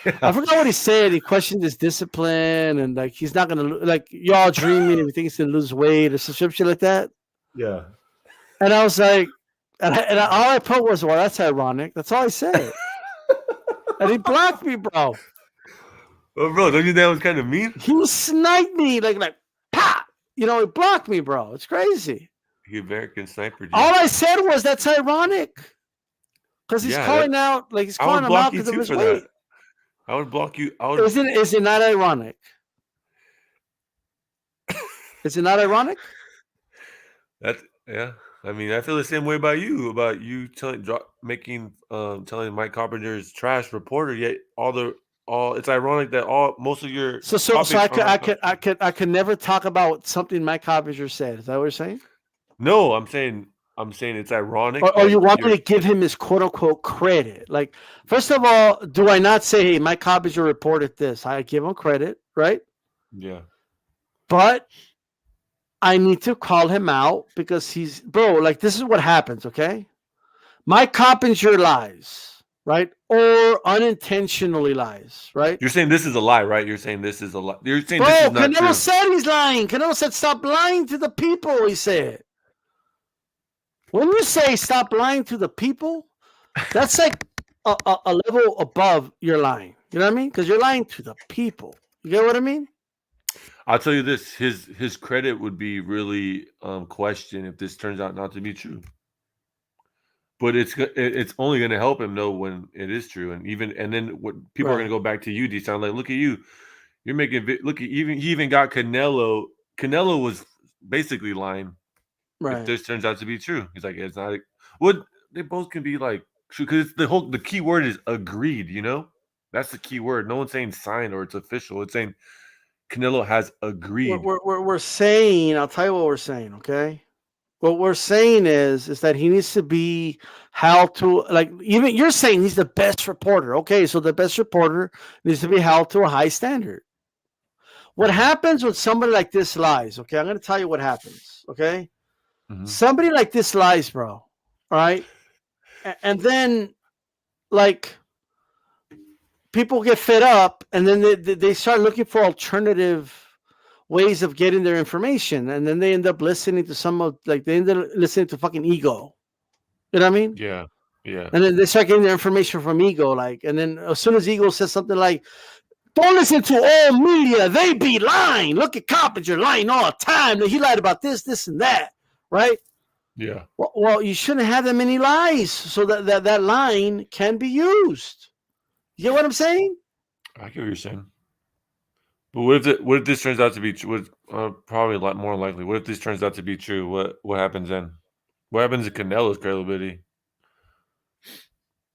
Yeah. I forgot what he said. He questioned his discipline and like he's not gonna like y'all dreaming and he thinks he's gonna lose weight or some shit like that. Yeah. And I was like, and all I put was, well, that's ironic. That's all I said. And he blocked me, bro. Oh, bro, don't you think that was kind of mean? He sniped me like, pah! You know, he blocked me, bro. It's crazy. He American sniper. All I said was that's ironic. Because he's calling out, like he's calling him out because of his weight. I would block you. Is it not ironic? Is it not ironic? Yeah. I mean, I feel the same way about you telling Mike Cappinger is trash reporter. Yet it's ironic that most of your so I could never talk about something Mike Cappinger said. Is that what you're saying? No, I'm saying it's ironic. Or you want me to give him his quote unquote credit? Like, first of all, do I not say, hey, Mike Cappinger reported this? I give him credit, right? Yeah. But I need to call him out because like this is what happens, okay? Mike Cappinger lies, right? Or unintentionally lies, right? You're saying this is a lie, right? You're saying this is a lie. You're saying this is not Canelo true. said he's lying. Canelo said, stop lying to the people, he said. When you say stop lying to the people, that's like a level above your lying. You know what I mean? Because you're lying to the people. You get what I mean? I'll tell you this: his credit would be really questioned if this turns out not to be true. But it's only going to help him know when it is true, and then what people are going to go back to you. D sound like, look at you, you're making look at he even got Canelo. Canelo was basically lying. Right. If this turns out to be true, he's like, it's not. What they both can be like true because the key word is agreed. You know, that's the key word. No one's saying signed or it's official. It's saying Canelo has agreed. We're saying. I'll tell you what we're saying. Okay. What we're saying is that he needs to be held to, like, even you're saying he's the best reporter. Okay, so the best reporter needs to be held to a high standard. What happens when somebody like this lies? Okay, I'm going to tell you what happens. Okay, somebody like this lies, bro. All right, and then like people get fed up, and then they start looking for alternative ways of getting their information, and then they end up listening to they end up listening to fucking ego. You know what I mean? Yeah. And then they start getting their information from ego, like, and then as soon as ego says something like, "Don't listen to all media; they be lying. Look at Cappinger lying all the time. He lied about this, and that." Right? Yeah. Well, you shouldn't have that many lies, so that line can be used. You get what I'm saying? I get what you're saying. But what if this turns out to be true? Probably a lot more likely. What if this turns out to be true? What happens then? What happens to Canelo's credibility?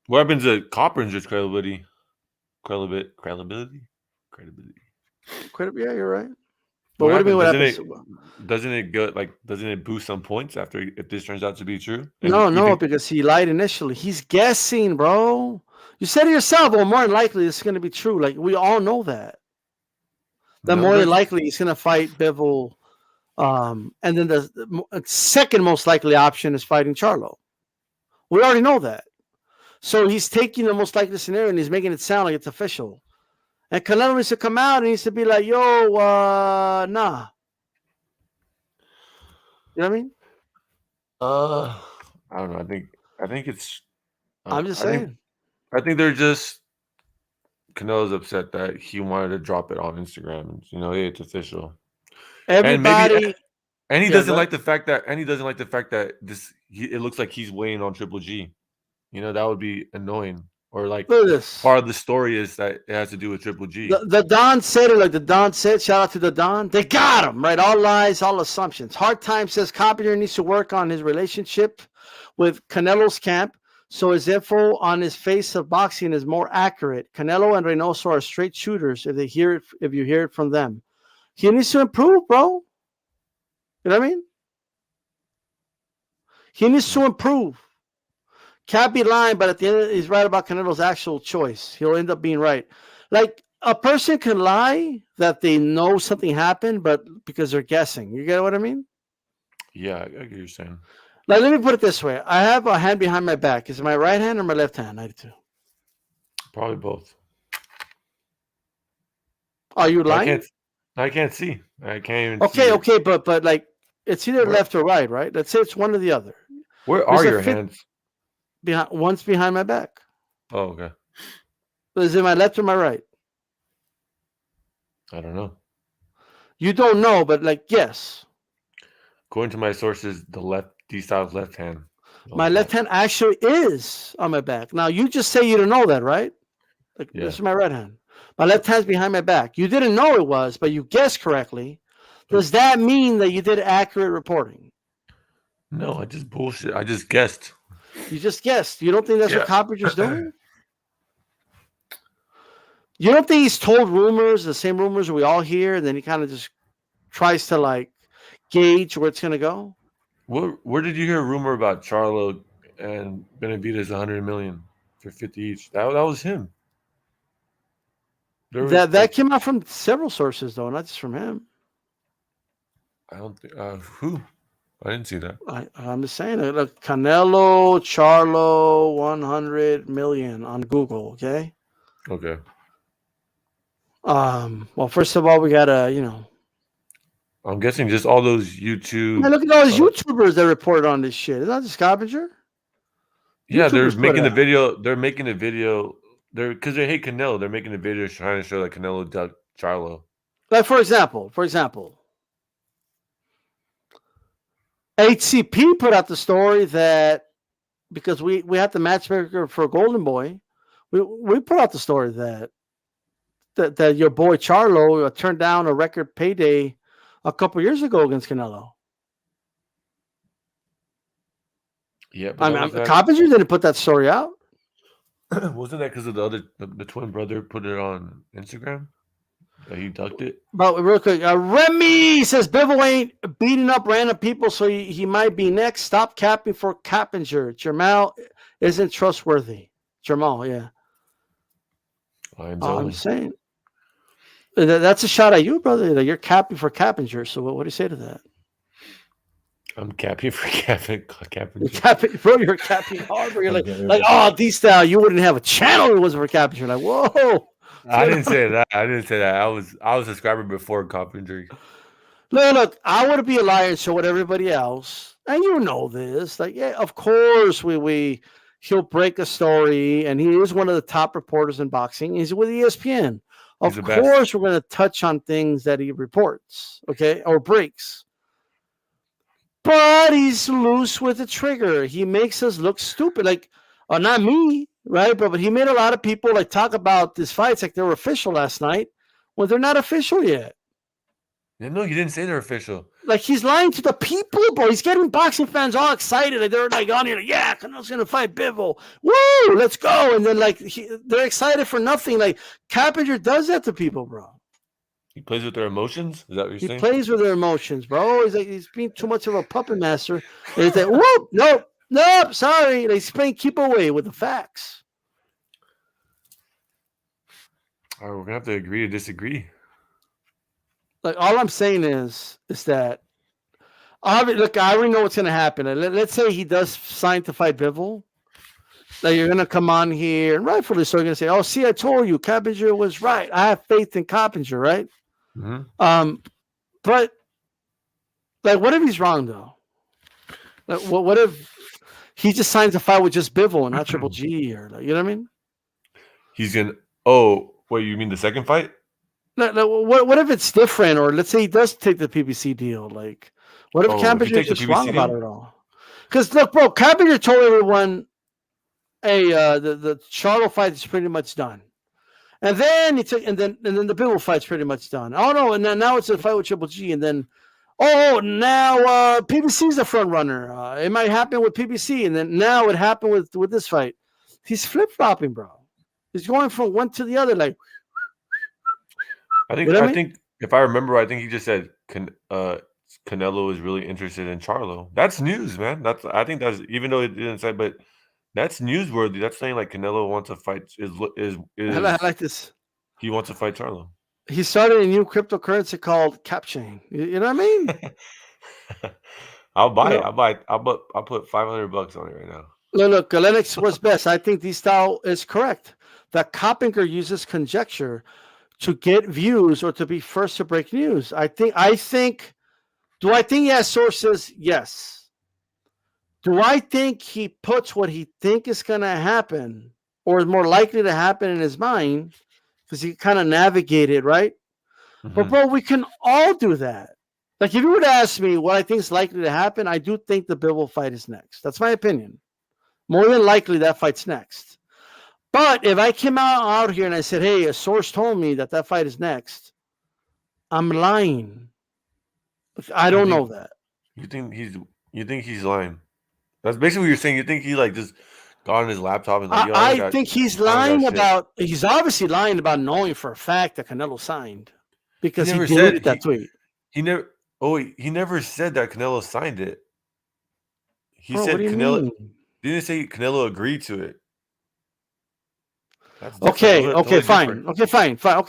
What happens to Coppinger's credibility? Credibility. Yeah, you're right. But what do you mean? What happens? Doesn't it go Doesn't it boost some points if this turns out to be true? No, because he lied initially. He's guessing, bro. You said it yourself. Well, more than likely, it's going to be true. Like, we all know that. That more than likely he's going to fight Bivol, and then the second most likely option is fighting Charlo. We already know that. So he's taking the most likely scenario and he's making it sound like it's official. And Canelo needs to come out and needs to be like, "Yo, nah." You know what I mean? I don't know. I think it's. I'm just saying. I think they're just. Canelo's upset that he wanted to drop it on Instagram. You know, hey, it's official. Everybody, and he doesn't like the fact that, it looks like he's weighing on Triple G. You know, that would be annoying. Or like part of the story is that it has to do with Triple G. The Don said it like the Don said. Shout out to the Don. They got him right. All lies, all assumptions. Hard Time says Cappinger needs to work on his relationship with Canelo's camp, so his info on his face of boxing is more accurate. Canelo and Reynoso are straight shooters if you hear it from them. He needs to improve, bro. You know what I mean? He needs to improve. Can't be lying, but at the end, he's right about Canelo's actual choice. He'll end up being right. Like, a person can lie that they know something happened, but because they're guessing. You get what I mean? Yeah, I get what you're saying. Like, let me put it this way. I have a hand behind my back. Is it my right hand or my left hand? 92. Probably both. Are you lying? I can't see. I can't even see. Okay, but like, it's either left or right, right? Let's say it's one or the other. Where are your hands? One's behind my back. Oh, okay. Is it my left or my right? I don't know. You don't know, but like, yes. According to my sources, D-Style's left hand. My left hand actually is on my back. Now, you just say you don't know that, right? Like, yeah. This is my right hand. My left hand's behind my back. You didn't know it was, but you guessed correctly. Does that mean that you did accurate reporting? No, I just bullshit. I just guessed. You just guessed. You don't think that's what Cappinger's doing? You don't think he's told rumors, the same rumors we all hear, and then he kind of just tries to like gauge where it's going to go? Where did you hear a rumor about Charlo and Benavidez $100 million for 50 each? That was him. That came out from several sources, though, not just from him. I don't think who. I didn't see that. I'm just saying, look, Canelo, Charlo, 100 million on Google. Okay. Okay. Well, first of all, we gotta, I'm guessing just all those YouTube. Man, look at all those YouTubers that reported on this shit. Is that just Cappinger? Yeah, they're making the video. They're making a video. Because they hate Canelo. They're making a video trying to show that Canelo ducked Charlo. Like, for example, HCP put out the story that because we had the matchmaker for Golden Boy. We put out the story that your boy Charlo turned down a record payday a couple years ago against Canelo. Yeah, I mean, Cappinger didn't put that story out. Wasn't that because of the twin brother put it on Instagram? He ducked it. But real quick, Remy says Bivol ain't beating up random people, so he might be next. Stop capping for Cappinger. Jamal isn't trustworthy. Jamal, yeah. I'm saying that's a shot at you, brother. That you're capping for Cappinger. So what do you say to that? I'm capping for Cappinger. Bro, you're capping hard. You're like, oh, D-Style, you wouldn't have a channel if it wasn't for Cappinger. Like, whoa. I didn't say that. I was a subscriber before Cappinger. Look, I want to be a liar and so would everybody else. And you know this. Like, yeah, of course he'll break a story, and he is one of the top reporters in boxing. He's with ESPN. Of course, we're going to touch on things that he reports, okay, or breaks. But he's loose with the trigger. He makes us look stupid. Like, not me, right? But he made a lot of people like talk about these fights like they were official last night when they're not official yet. Yeah, no, he didn't say they're official. Like, he's lying to the people, bro. He's getting boxing fans all excited. Like, they're like on here, like, yeah, Canelo's gonna fight Bivol. Woo, let's go. And then like they're excited for nothing. Like, Cappinger does that to people, bro. He plays with their emotions. Is that what you're saying? He plays with their emotions, bro. He's being too much of a puppet master. And he's like, whoop, nope, sorry. Like, he's playing keep away with the facts. All right, we're gonna have to agree to disagree. Like, all I'm saying is that look, I already know what's gonna happen. Let's say he does sign to fight Bivol. Like, you're gonna come on here, and rightfully so, you're gonna say, "Oh, see, I told you, Cappinger was right. I have faith in Cappinger, right?" Mm-hmm. But like, what if he's wrong though? Like, what if he just signs a fight with just Bivol and not Triple G, or like, you know what I mean? He's gonna. Oh, wait, you mean the second fight? No, what if it's different? Or let's say he does take the PBC deal. Like, what if Cappinger is just wrong about it all? Because look, bro, Cappinger told everyone, "Hey, the Charlo fight is pretty much done," and then and then the Bivol fight's pretty much done. Oh no, and then now it's a fight with Triple G, and then now PBC's the front runner. It might happen with PBC, and then now it happened with this fight. He's flip flopping, bro. He's going from one to the other, like. I think if I remember, I think he just said Canelo is really interested in Charlo. That's news, man. I think that's, even though it didn't say, but that's newsworthy. That's saying like Canelo wants to fight. I like this. He wants to fight Charlo. He started a new cryptocurrency called Capchain. You know what I mean? I'll buy it. I'll put $500 on it right now. Look, Lennox was best. I think D-Style is correct. That Cappinger uses conjecture to get views or to be first to break news. Do I think he has sources? Yes. Do I think he puts what he think is going to happen or is more likely to happen in his mind because he kind of navigated, right? Mm-hmm. But bro, we can all do that. Like, if you would ask me what I think is likely to happen, I do think the Bivol fight is next. That's my opinion. More than likely that fight's next. But if I came out here and I said, "Hey, a source told me that fight is next," I'm lying. I don't know that. You think he's lying? That's basically what you're saying. You think he like just got on his laptop and like, I think he's lying about. He's obviously lying about knowing for a fact that Canelo signed because he deleted that tweet. He never said that Canelo signed it. He said Canelo didn't say Canelo agreed to it. Okay, fine. Okay,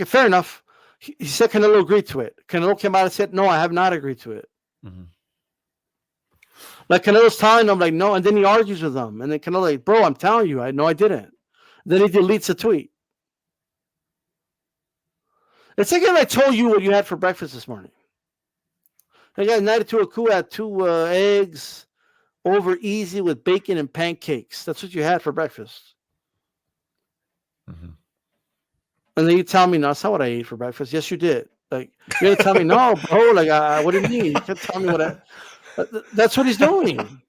fair enough. He said Canelo agreed to it. Canelo came out and said, "No, I have not agreed to it." Mm-hmm. Like, Canelo's telling him, like, no, and then he argues with them. And then Canelo, like, "Bro, I'm telling you, I didn't." Then he deletes the tweet. It's like I told you what you had for breakfast this morning. I got 92 Aku had 2 eggs over easy with bacon and pancakes. That's what you had for breakfast. Mm-hmm. And then you tell me, "No, that's not what I ate for breakfast." Yes, you did. Like, you're gonna tell me, "No, bro." Like, what do you mean? You can't tell me what that's what he's doing.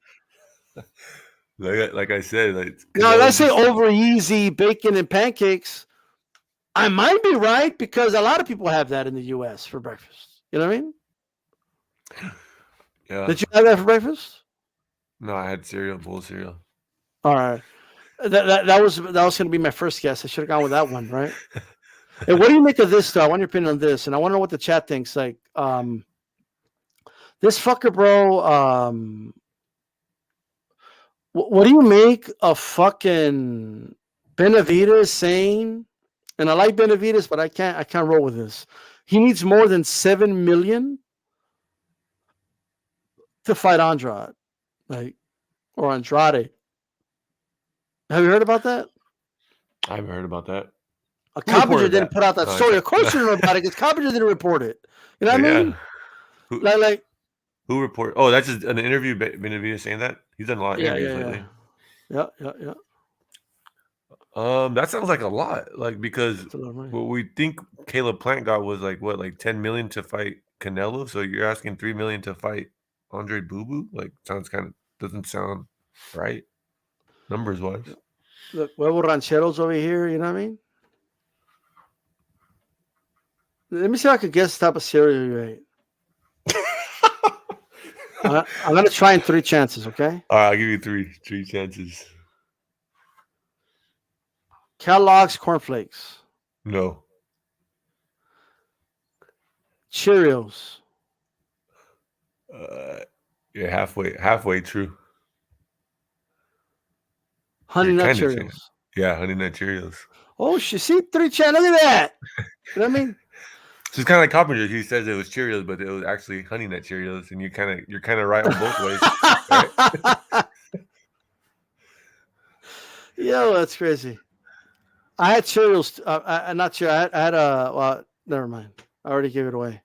Like I said, like Now, let's say over easy bacon and pancakes. I might be right because a lot of people have that in the U.S. for breakfast. You know what I mean? Yeah. Did you have that for breakfast? No, I had cereal, bowl cereal. All right. That was going to be my first guess. I should have gone with that one, right? Hey, what do you make of this, though? I want your opinion on this, and I want to know what the chat thinks. Like, this fucker, bro. What do you make of fucking Benavidez saying? And I like Benavidez, but I can't roll with this. He needs more than 7 million to fight Andrade, or Andrade. Have you heard about that? I haven't heard about that. Cappinger didn't put out that story. Of course you know about it because Cappinger didn't report it. You know what I mean? Like who report? Oh, that's just an interview. Benavidez saying that he's done a lot of interviews lately. Yeah. That sounds like a lot. Like because what we think Caleb Plant got was like 10 million to fight Canelo. So you're asking 3 million to fight Andre Boo Boo? Like doesn't sound right. Numbers wise. Look, huevo rancheros over here, you know what I mean? Let me see if I could guess the type of cereal you ate. I'm going to try in 3 chances, okay? All right, I'll give you three chances. Kellogg's cornflakes. No. Cheerios. You're halfway true. Honey Nut Cheerios. Yeah, Honey Nut Cheerios. Oh, see 3 chances. Look at that. You know what I mean? So it's kind of like Cappinger. He says it was Cheerios, but it was actually Honey Nut Cheerios, and you're kind of right on both ways. Right? Yo, that's crazy. I had Cheerios. I'm not sure. I had a. Well, never mind. I already gave it away.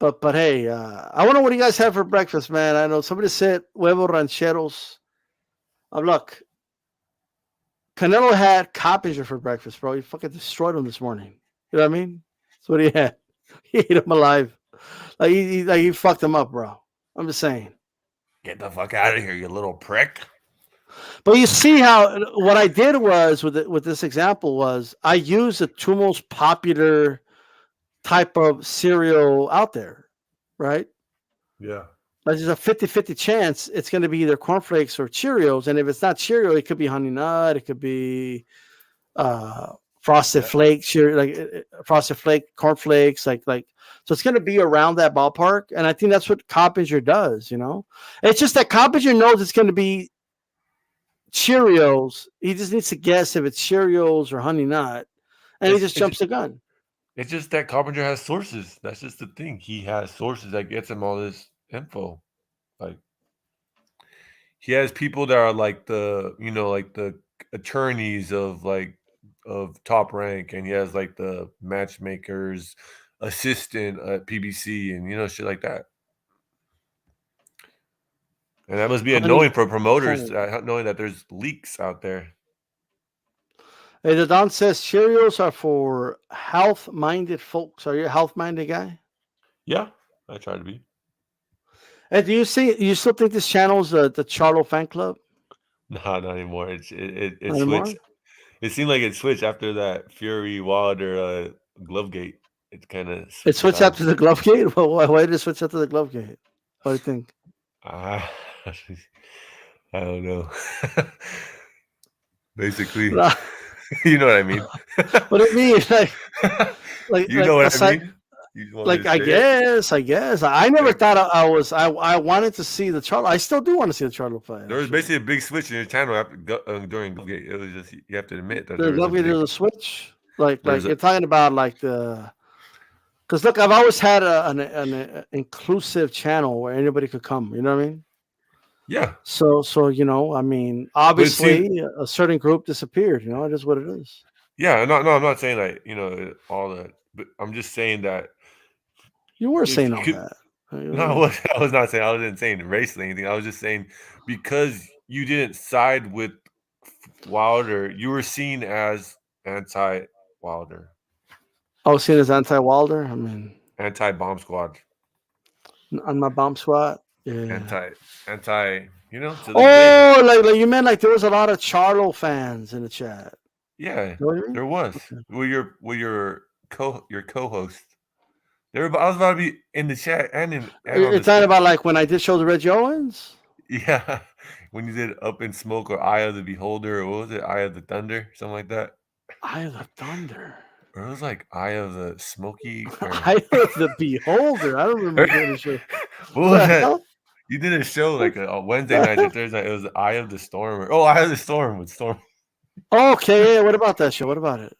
But hey, I wonder what you guys have for breakfast, man. I know somebody said huevo rancheros. Look, Canelo had Cappinger for breakfast, bro. He fucking destroyed him this morning. You know what I mean? That's what he had. He ate him alive. Like he fucked him up, bro. I'm just saying. Get the fuck out of here, you little prick. But you see how what I did was with this example was I used the 2 most popular type of cereal out there, right? Yeah. Like there's a 50-50 chance it's going to be either cornflakes or Cheerios, and if it's not Cheerio, it could be Honey Nut, it could be Frosted Flake, Frosted Flake cornflakes, like so it's going to be around that ballpark, and I think that's what Cappinger does. You know, it's just that Cappinger knows it's going to be Cheerios. He just needs to guess if it's Cheerios or Honey Nut, and he just jumps the gun. It's just that Cappinger has sources. That's just the thing. He has sources that gets him all this info. Like he has people that are like the attorneys of Top Rank, and he has like the matchmakers assistant at PBC and shit like that. And that must be annoying for promoters, knowing that there's leaks out there. Hey, the Don says Cheerios are for health-minded folks. Are you a health-minded guy? Yeah, I try to be. And do you still think this channel is the Charlo fan club? No, not anymore. It switched. It seemed like it switched after that Fury Wilder Glovegate. It kind of switched after the Glovegate. Why did it switch after the Glovegate? What do you think? I don't know. Basically, you know what I mean. What do you mean? Like you know what I mean? Like I guess. I never thought I wanted to see the Charlo. I still do want to see the Charlo fight. There was basically a big switch in your channel during Glovegate. It was just you have to admit that there was a switch. Like you're talking about because look, I've always had an inclusive channel where anybody could come. You know what I mean? Yeah. So I mean, obviously a certain group disappeared. It is what it is. Yeah. No, I'm not saying that all that, but I'm just saying that. You were saying all that. No, I was not saying. I wasn't saying racially anything. I was just saying because you didn't side with Wilder, you were seen as anti-Wilder. I was seen as anti-Wilder. I mean, anti-bomb squad. On my bomb squad. Yeah. anti. You know, to this day. Oh, like you meant like there was a lot of Charlo fans in the chat. Yeah, Know what you mean? there was. Okay. Your co-host. I was about to be in the chat and on You're the talking stage. about like when I did show the Reggie Owens? Yeah, when you did Up in Smoke or Eye of the Beholder, or what was it? Eye of the Thunder, something like that. Eye of the Thunder. Or it was like Eye of the Smoky, or Eye of the Beholder. I don't remember doing a show. what What was the that? hell? You did a show like a Wednesday The night or hell? Thursday night. It was Eye of the Storm. Oh, Eye of the Storm with Storm. Okay, yeah. What about that show? What about it?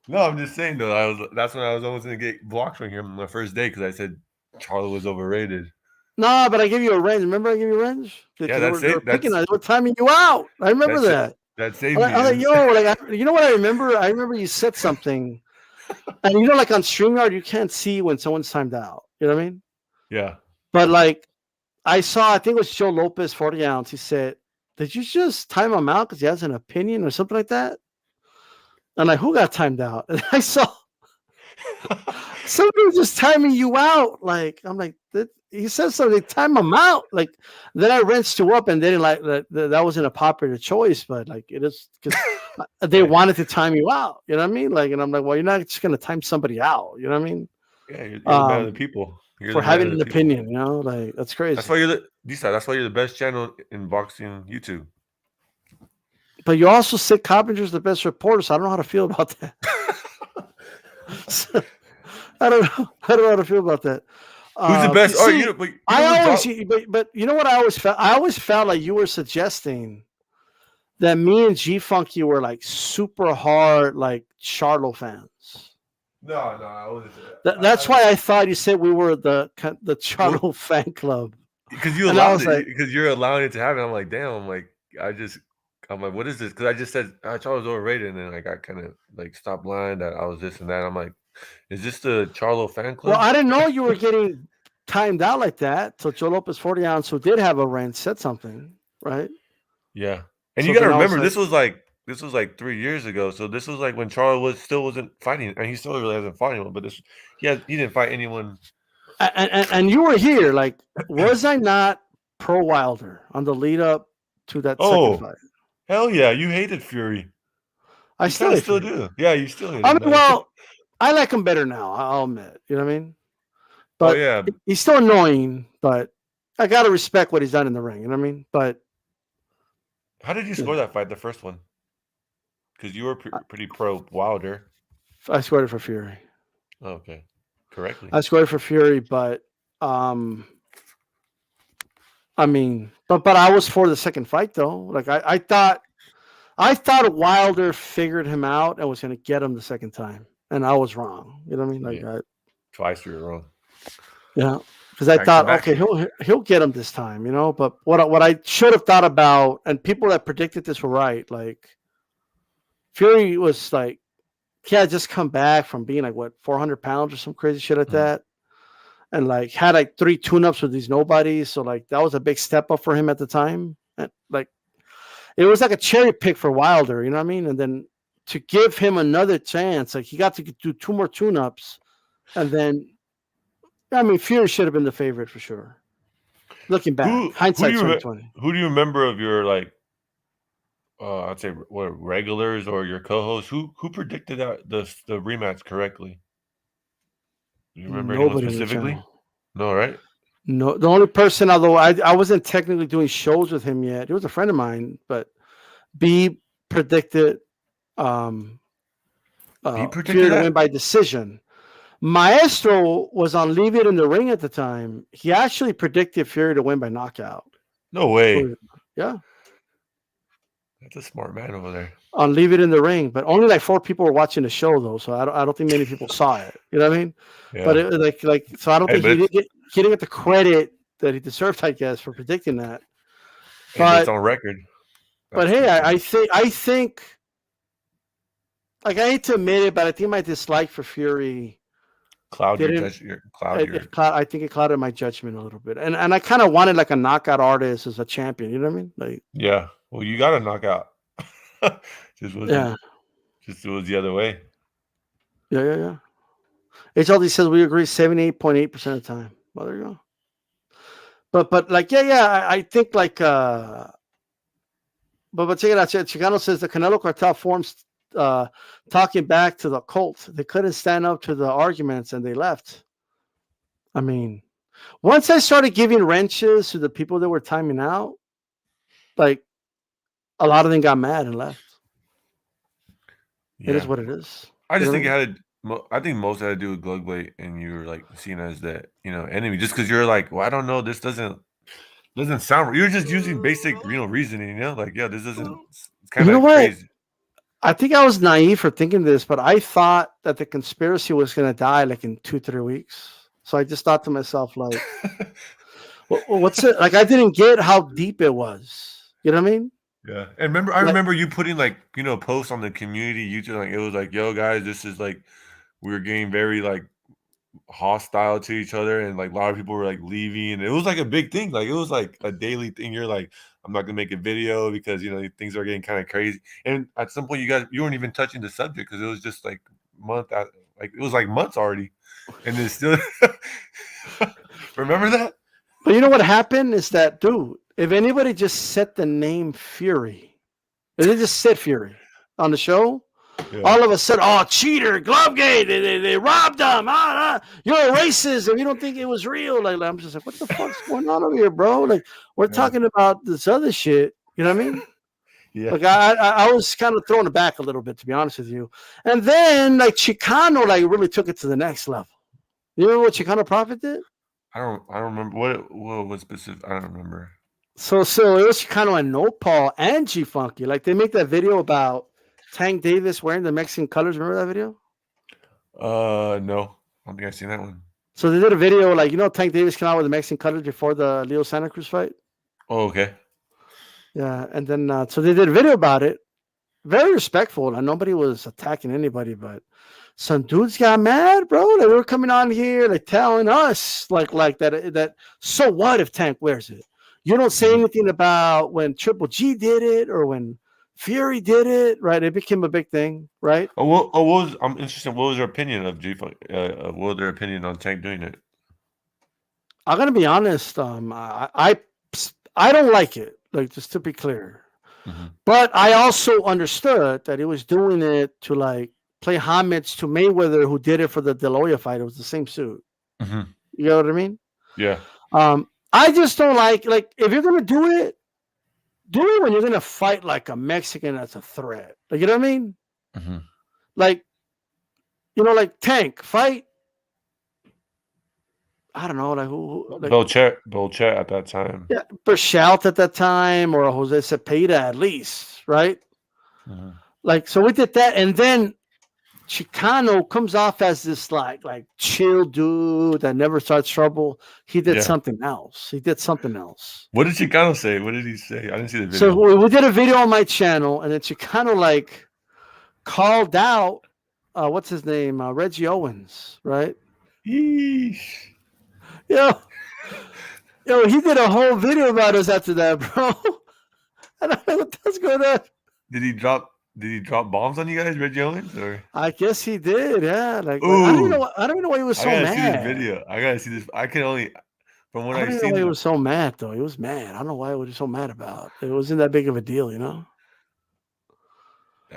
No, I'm just saying though. That's when I was almost gonna get blocked from him my first day because I said Charlie was overrated. No, but I gave you a range. Remember I gave you a range? Yeah, Because that's they were it. picking on they were timing you out. I remember That's it. that. That saved I was like, me. yo, you know what I remember? I remember you said something. And you know, like on StreamYard, you can't see when someone's timed out. You know what I mean? Yeah. But like I think it was Joe Lopez, 40 ounce. He said, did you just time him out because he has an opinion or something like that? And like, who got timed out? And I saw somebody was just timing you out. Like, I'm like, he says something, time him out. Like, then I rinsed you up, and then like that wasn't a popular choice, but like it is because they wanted to time you out. You know what I mean? Like, and I'm like, well, you're not just gonna time somebody out. You know what I mean? Yeah, you're the man of the people. You're For the man having of an the people. opinion, you know, like that's crazy. That's why that's why you're the best channel in boxing YouTube. But you also said Cappinger's the best reporter, so I don't know how to feel about that. I don't know how to feel about that. Who's the best? But you know what I always felt? I always felt like you were suggesting that me and G Funky were like super hard, like Charlo fans. No, I wasn't. That's why I thought you said we were the Charlo fan club. Because you allowed it. Because you're allowing it to happen. I'm like, damn. I'm like, what is this? Because I just said Charlo's overrated, and then like I kind of like stopped lying that I was this and that. I'm like, is this the Charlo fan club? Well, I didn't know you were getting timed out like that. So Joe Lopez, 40 ounce, who did have a rant, said something, right? Yeah, and so you got to remember, this was like 3 years ago. So this was like when Charlo still wasn't fighting, and he still really hasn't fought anyone. But he didn't fight anyone. And you were here. Like, was I not pro Wilder on the lead up to that second fight? Hell yeah, you hated Fury. I still do. Yeah, you still hate him. I mean, well, I like him better now. I'll admit. You know what I mean? But yeah, he's still annoying. But I gotta respect what he's done in the ring. You know what I mean? But how did you score that fight, the first one? Because you were pretty pro Wilder. I scored it for Fury. Okay, correctly. I scored it for Fury, but I mean, but I was for the second fight though. Like I thought Wilder figured him out and was going to get him the second time, and I was wrong. You know what I mean? Like twice you were wrong. Yeah, because I thought, okay, he'll get him this time. You know, but what I should have thought about, and people that predicted this were right. Like Fury was like, he had just come back from being like 400 pounds or some crazy shit like that. And like had like 3 tune-ups with these nobodies. So like that was a big step up for him at the time. And like it was like a cherry pick for Wilder, you know what I mean? And then to give him another chance, like he got to do 2 more tune-ups. And then I mean Fury should have been the favorite for sure. Looking back, hindsight 2020. Who do you remember of your like I'd say regulars or your co-hosts? Who predicted that the rematch correctly? Do you remember anyone specifically? No, right? No, the only person, although I wasn't technically doing shows with him yet. He was a friend of mine, but B predicted Fury to win by decision. Maestro was on Leave It in the Ring at the time. He actually predicted Fury to win by knockout. No way. Yeah. That's a smart man over there. On Leave It in the Ring, but only like 4 people were watching the show though, so I don't think many people saw it. You know what I mean? Yeah. But it, so I don't think he didn't get the credit that he deserved, I guess, for predicting that. But it's on record. But hey, I think like I hate to admit it, but I think my dislike for Fury clouded. I think it clouded my judgment a little bit, and I kind of wanted like a knockout artist as a champion. You know what I mean? Like yeah. Well, you got a knockout. Just was the other way. Yeah. HLD says we agree 78.8% of the time. Well, there you go. But like, I think like, but check it out. Chicano says the Canelo cartel forms talking back to the cult. They couldn't stand up to the arguments and they left. I mean, once I started giving wrenches to the people that were timing out, like a lot of them got mad and left. It is what it is. I just think it had. I think most had to do with Glugblade, and you were like seen as that enemy, just because you're like, well, I don't know, this doesn't sound. You're just using basic reasoning, like this doesn't. It's kind of crazy. I think I was naive for thinking this, but I thought that the conspiracy was going to die like in 2-3 weeks. So I just thought to myself, like, what's it? Like, I didn't get how deep it was. You know what I mean? Yeah. And I remember you putting like, posts on the community YouTube. Like, it was like, yo, guys, this is like, we were getting very like hostile to each other. And like a lot of people were like leaving. And it was like a big thing. Like, it was like a daily thing. You're like, I'm not going to make a video because, things are getting kind of crazy. And at some point, you weren't even touching the subject because it was just like it was like months already. And it's still remember that? But you know what happened is that, dude, if anybody just said the name Fury, if they just said Fury on the show, all of a sudden, cheater, Glove-gate, they robbed them, you're a racist, and you don't think it was real. Like I'm just like, what the fuck's going on over here, bro? Like, we're talking about this other shit. You know what I mean? Yeah. Like I was kind of thrown aback a little bit, to be honest with you. And then like Chicano like really took it to the next level. You remember what Chicano Prophet did? I don't remember what was specific. I don't remember. So it was Chicano and Nopal and G Funky. Like they make that video about Tank Davis wearing the Mexican colors. Remember that video? No, I don't think I've seen that one. So they did a video like Tank Davis came out with the Mexican colors before the Leo Santa Cruz fight. Oh, okay. Yeah, and then so they did a video about it. Very respectful, and nobody was attacking anybody, but some dudes got mad, bro. They were coming on here, like telling us, like that. So what if Tank wears it? You don't say anything about when Triple G did it or when Fury did it, right? It became a big thing, right? I'm interested. What was their opinion of G? What was their opinion on Tank doing it? I'm gonna be honest. I don't like it. Like, just to be clear. Mm-hmm. But I also understood that he was doing it to like play homage to Mayweather, who did it for the De La Hoya fight. It was the same suit. Mm-hmm. You know what I mean? Yeah. I just don't like if you're gonna do it when you're gonna fight like a Mexican that's a threat. Like, you know what I mean? Mm-hmm. Like, like Tank fight. I don't know, like who? Like, Belchet at that time. Yeah, Berchelt at that time, or Jose Cepeda at least, right? Mm-hmm. Like, so we did that, and then Chicano comes off as this like chill dude that never starts trouble. He did something else. What did Chicano say? What did he say? I didn't see the video. So we did a video on my channel, and then Chicano like called out what's his name? Reggie Owens, right? Yeesh. Yo, he did a whole video about us after that, bro. I don't know what that's going on. Did he drop bombs on you guys, Reggie Owens? Or I guess he did, yeah. Like, I don't even know why he was so mad. I gotta see this video. I gotta see this. I can only from what I don't know why he was so mad though. He was mad. I don't know why he was so mad about. It wasn't that big of a deal, That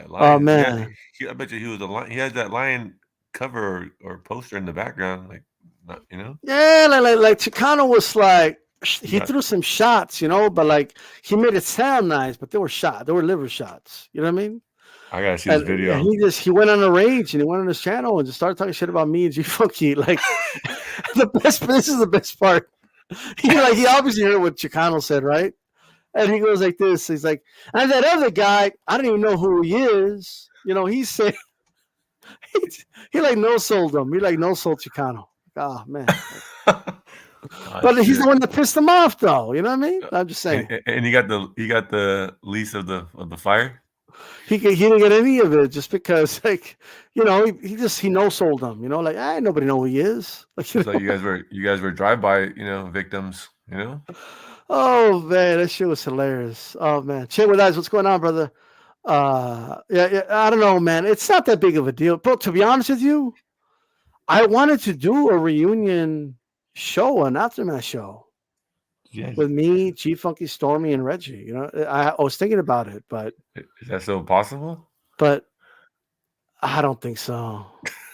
lion, oh man, I bet you he was a lion. He has that lion cover or poster in the background, like. Yeah, like Chicano was like he threw some shots, but like he made it sound nice, but they were liver shots. You know what I mean? I gotta see this video. And he went on a rage and he went on his channel and just started talking shit about me and G Funky. Like this is the best part. He obviously heard what Chicano said, right? And he goes like this. He's like, and that other guy, I don't even know who he is. He said he like no sold him. He like no sold Chicano. Oh man. But he's the one that pissed him off though. You know what I mean? I'm just saying. And he got the lease of the fire? He didn't get any of it just because he no sold them, like nobody know who he is. Like, so you guys were drive-by, victims, Oh man, that shit was hilarious. Oh man. Chin with eyes, what's going on, brother? Yeah, I don't know, man. It's not that big of a deal. But to be honest with you, I wanted to do a reunion show, an aftermath show. Yeah. with me, G Funky, Stormy, and Reggie. You know, I was thinking about it, but Is that so possible? I don't think so.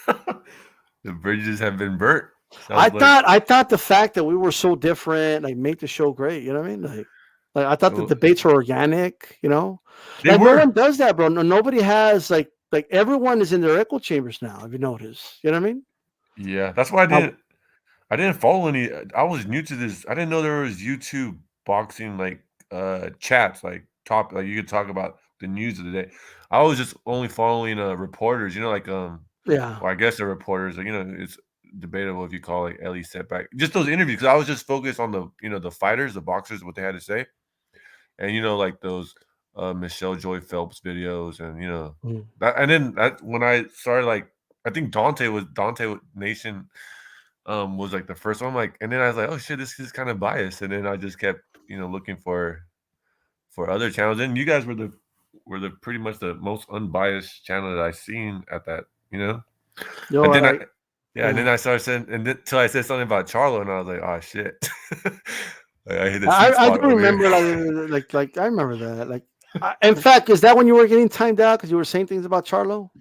The bridges have been burnt. I Sounds like thought the fact that we were so different, like, make the show great. You know what I mean? Like I thought the well, debates were organic. You know, they like no were. one does that, bro. No, nobody has like everyone is in their echo chambers now. Have you noticed? You know what I mean? Yeah, that's why Now, I didn't follow any. I was new to this. I didn't know there was YouTube boxing like chats, like you could talk about the news of the day. I was just only following reporters, like yeah. well, I guess the reporters, it's debatable if you call it Ellie setback. Just those interviews, because I was just focused on the fighters, the boxers, what they had to say. And like those Michelle Joy Phelps videos, and Mm. that, and then when I started, like, I think Dante Nation was like the first one, like, and then I was like, oh shit, this is kind of biased, and then I just kept looking for other channels, and you guys were the pretty much the most unbiased channel that I seen at that, Yo, and then yeah. and then I started saying, and then till I said something about Charlo, and I was like, oh shit. Like, I hit the sweet I spot do over remember here. like I remember that. Like, in fact, is that when you were getting timed out because you were saying things about Charlo?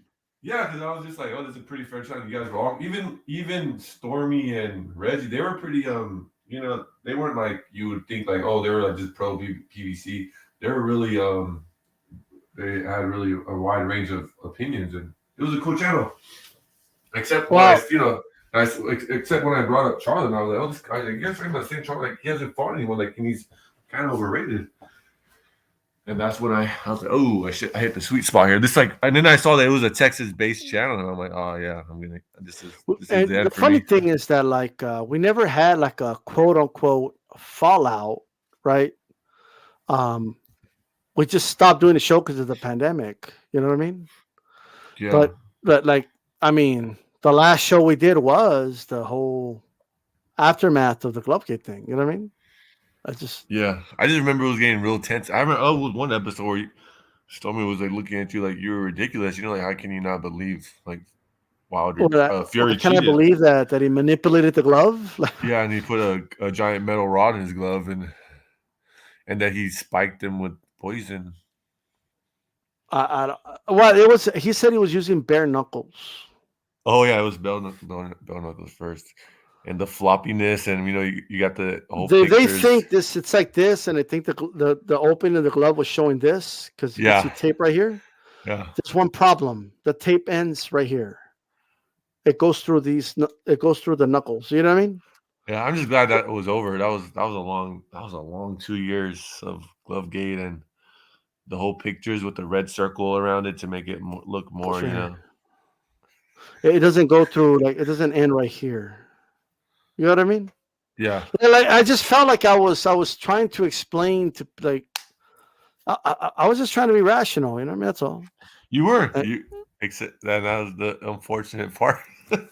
Yeah, because I was just like, oh, this is a pretty fair challenge. You guys were all even Stormy and Reggie, they were pretty they weren't like you would think, like, oh, they were like just pro PVC. They were really they had really a wide range of opinions, and it was a cool channel. Except when except when I brought up Charlie, and I was like, oh, this guy, like, you guys talking about the same Charlie, like, he hasn't fought anyone, like, and he's kind of overrated. And that's when I was like, oh, I hit the sweet spot here. And then I saw that it was a Texas-based channel, and I'm like, oh yeah, this is And the funny thing is that, like, we never had like a quote unquote fallout, right? We just stopped doing the show because of the pandemic. You know what I mean? Yeah. But like, I mean, the last show we did was the whole aftermath of the Glovegate thing. You know what I mean? I just remember it was getting real tense. I remember it was one episode where Stormy was like looking at you like you were ridiculous. Like, how can you not believe, like, Wilder Fury can cheated? I believe that he manipulated the glove? Yeah, and he put a giant metal rod in his glove, and that he spiked him with poison. It was. He said he was using bare knuckles. Oh yeah, it was bare knuckles first, and the floppiness, and you got the whole. They think this. It's like this, and I think the opening of the glove was showing this because you can see tape right here. Yeah, there's one problem. The tape ends right here. It goes through It goes through the knuckles. You know what I mean? Yeah, I'm just glad that it was over. That was a long 2 years of Glovegate, and the whole pictures with the red circle around it to make it look more, It doesn't go through, like, it doesn't end right here. You know what I mean? Yeah. Like, I just felt like I was trying to explain to, like, I was just trying to be rational. You know what I mean? That's all. You were. Except that was the unfortunate part. That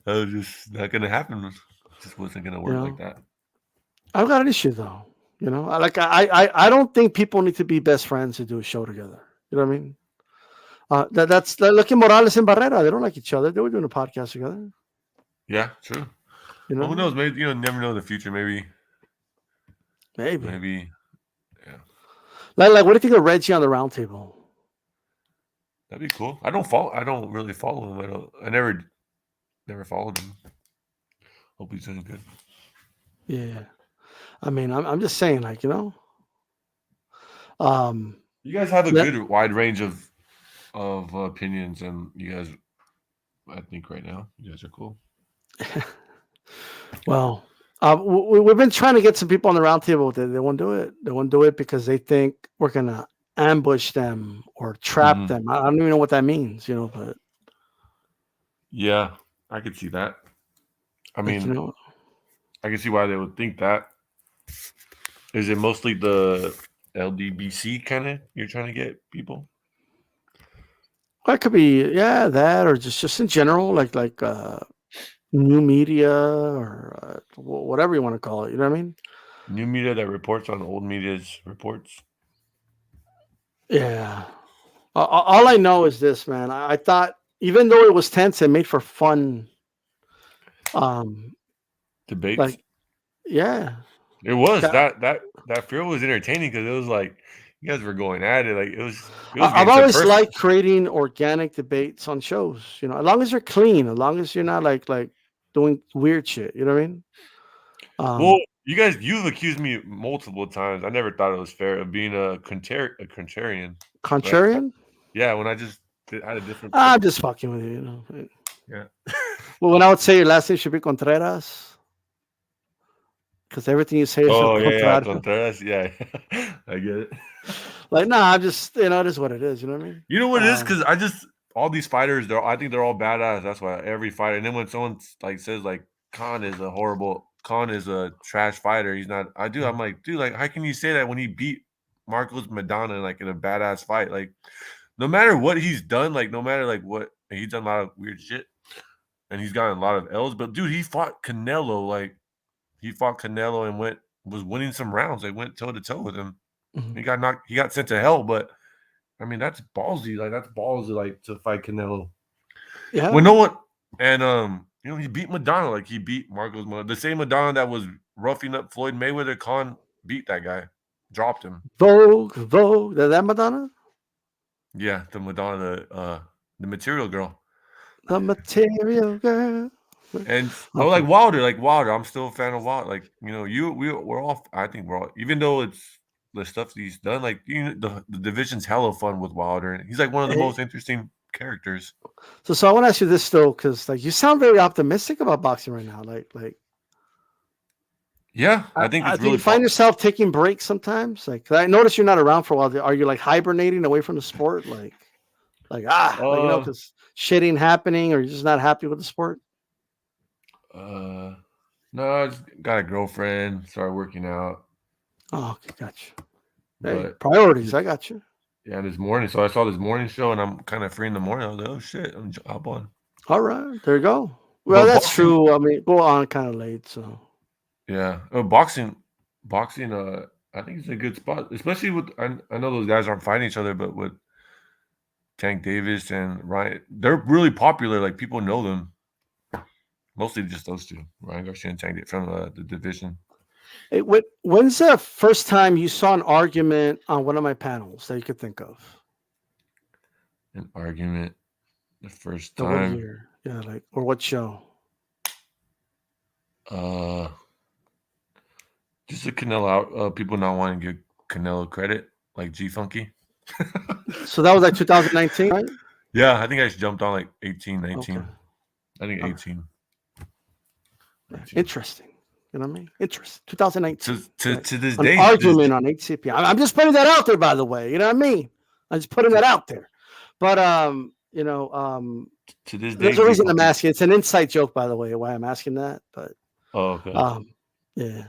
was just not going to happen. It just wasn't going to work like that. I've got an issue though. I don't think people need to be best friends to do a show together. You know what I mean? That's look at Morales and Barrera. They don't like each other. They were doing a podcast together. Yeah, true. Well, who knows? Maybe never know the future. Maybe. Yeah. Like, what do you think of Reggie on the roundtable? That'd be cool. I don't really follow him. I never followed him. Hope he's doing good. Yeah. I mean, I'm just saying, like, you guys have a good wide range of opinions, and you guys, I think right now, you guys are cool. Well, we've been trying to get some people on the roundtable. They won't do it. They won't do it because they think we're gonna ambush them or trap them. I don't even know what that means, but yeah, I could see that. I mean, I can see why they would think that. Is it mostly the LDBC kind of you're trying to get people? Well, it could be, that, or just in general, like new media or whatever you want to call it. You know what I mean? New media that reports on old media's reports. Yeah. All I know is this, man. I thought, even though it was tense, it made for fun debates. Like, yeah. It was Yeah. that field was entertaining because it was like you guys were going at it. Like it was I've getting always personal. liked creating organic debates on shows. You know, as long as they're clean, as long as you're not like doing weird shit. You know what I mean? Well, you've accused me multiple times. I never thought it was fair of being a contrarian. But Contrarian. yeah, when I just had a different. I'm just fucking with you. You know. Yeah. Well, when I would say your last name should be Contreras, because everything you say is Oh yeah, contrario. Contreras. Yeah, I get it. Like, nah, I'm just, you know, it is what it is. You know what I mean? You know what it is? Because all these fighters, I think they're all badass. That's why every fighter. And then when someone like says like Khan is a trash fighter, he's not. I'm like, dude, like, how can you say that when he beat Marcos Madonna like in a badass fight? Like, no matter what he's done, like, no matter like what he's done a lot of weird shit, and he's gotten a lot of L's. But dude, he fought Canelo and was winning some rounds. They went toe to toe with him. Mhm. He got sent to hell, but I mean that's ballsy. Like that's ballsy, like to fight Canelo. Yeah. When no one he beat Madonna, like he beat Marcos Madonna. The same Madonna that was roughing up Floyd Mayweather. Khan beat that guy, dropped him. Vogue. That Madonna? Yeah, the Madonna, the material girl. The material girl. And like Wilder, I'm still a fan of Wilder. Like, we're all. I think we're all, even though it's the stuff he's done. Like, the division's hella fun with Wilder, and he's like one of the most interesting characters. So I want to ask you this though, because like you sound very optimistic about boxing right now. Like. Yeah, I think it's do really. You find yourself taking breaks sometimes? Like, 'cause I notice you're not around for a while. Are you like hibernating away from the sport? Like because shit ain't happening, or you're just not happy with the sport? No, I just got a girlfriend, started working out. Oh, okay, gotcha. But hey, priorities, I got you. Yeah, this morning. So I saw this morning show, and I'm kind of free in the morning. I was like, oh shit, I'm hop on. All right, there you go. Well, that's true. I mean, go on kind of late, so. Yeah, boxing. I think it's a good spot, especially with. I know those guys aren't fighting each other, but with Tank Davis and Ryan, they're really popular. Like people know them. Mostly just those two, Ryan Garcia and Tank from the division. Hey, when's the first time you saw an argument on one of my panels that you could think of? An argument, the first time. What year? Yeah, like or what show? Just a Canelo out. People not wanting to give Canelo credit, like G Funky. So that was like 2019, right? Yeah, I think I jumped on like 18, 19. Okay. I think 18. Interesting. You know what I mean? Interesting. 2019. To this An day. argument on HCP. I'm just putting that out there, by the way. You know what I mean? I'm just putting that out there. But to this day, there's a reason I'm asking. It's an inside joke, by the way, why I'm asking that. But okay. Yeah.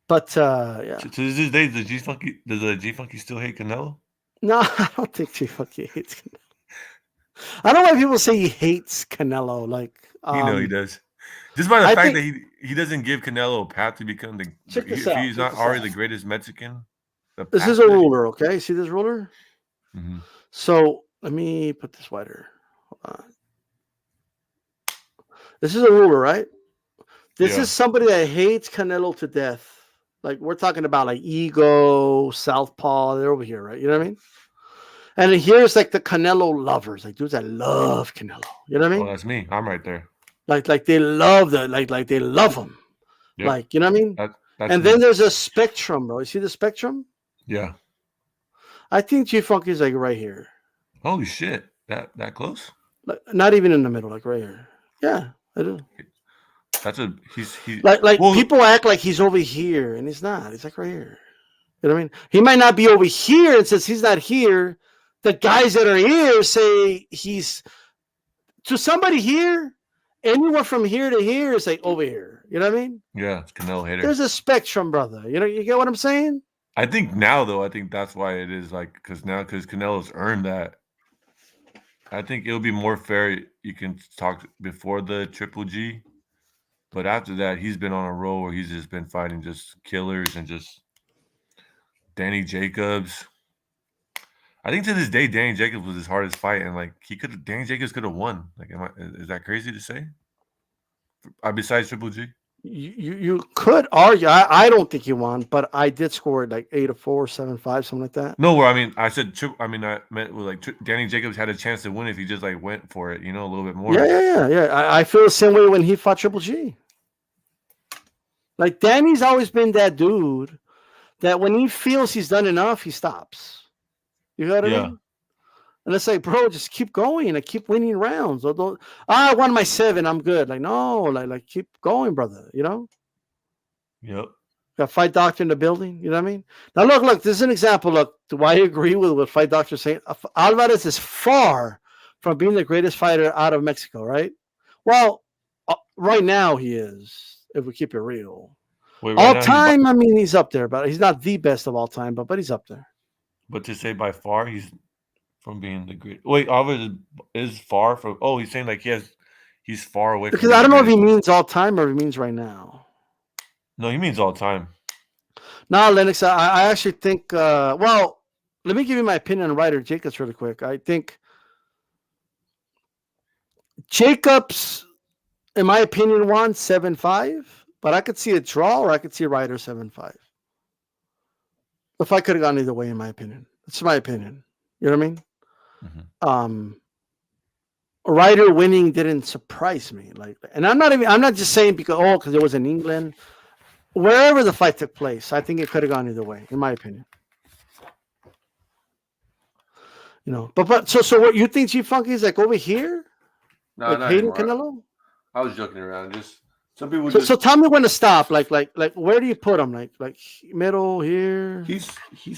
But yeah. To this day, does the G Funky still hate Canelo? No, I don't think G Funky hates Canelo. I don't know why people say he hates Canelo. Like he does. Just by the fact that he doesn't give Canelo a path to become the. If he's not already the greatest Mexican. This is a ruler, okay? See this ruler? Mm-hmm. So let me put this wider. Hold on. This is a ruler, right? This is somebody that hates Canelo to death. Like we're talking about like ego, Southpaw. They're over here, right? You know what I mean? And here's like the Canelo lovers, like dudes that love Canelo. You know what I mean? Oh, that's me. I'm right there. Like they love they love him. Yep. Like, you know what I mean? And then there's a spectrum, bro. You see the spectrum? Yeah. I think G Funky is like right here. Holy shit. That close? Like, not even in the middle, like right here. Yeah, I do. He's people act like he's over here and he's not. He's like right here. You know what I mean? He might not be over here, and since he's not here, the guys that are here say he's to somebody here. Anyone from here to here is like over here. You know what I mean? Yeah, it's Canelo hater. There's a spectrum, brother. You know, you get what I'm saying? I think now, though, that's why it is like because Canelo's earned that. I think it'll be more fair. You can talk before the Triple G, but after that, he's been on a roll where he's just been fighting just killers and just Danny Jacobs. I think to this day, Danny Jacobs was his hardest fight, and like Danny Jacobs could have won. Like, is that crazy to say? Besides Triple G, You could argue. I don't think he won, but I did score it like 8-4, 7-5, something like that. No, where I mean, I said I meant like Danny Jacobs had a chance to win if he just like went for it, a little bit more. Yeah. I feel the same way when he fought Triple G. Like Danny's always been that dude that when he feels he's done enough, he stops. You know what I mean? And it's like, bro, just keep going and keep winning rounds. Or don't, I won my 7, I'm good. Like, no, like keep going, brother. Yep. Got Fight Doctor in the building. You know what I mean? Now look, this is an example. Look, do I agree with what Fight Doctor is saying? Alvarez is far from being the greatest fighter out of Mexico, right? Well, right now he is, if we keep it real. Wait, right all time, I mean, he's up there, but he's not the best of all time, but he's up there. But to say by far, he's from being the great. Wait, Alvarez is far from. Oh, he's saying like he's far away. Because I don't know if he means all time or if he means right now. No, he means all time. No, Lennox, I actually think. Well, let me give you my opinion on Ryder Jacobs really quick. I think Jacobs, in my opinion, won 7-5, but I could see a draw or I could see Ryder 7-5. The fight could have gone either way, in my opinion. That's my opinion. You know what I mean? Mm-hmm. Ryder winning didn't surprise me. And I'm not just saying because it was in England. Wherever the fight took place, I think it could have gone either way, in my opinion. But so what you think G Funky is like over here? No, like hating Canelo? I was joking around. Just some people. So tell me when to stop. Like where do you put him? Like middle here? He's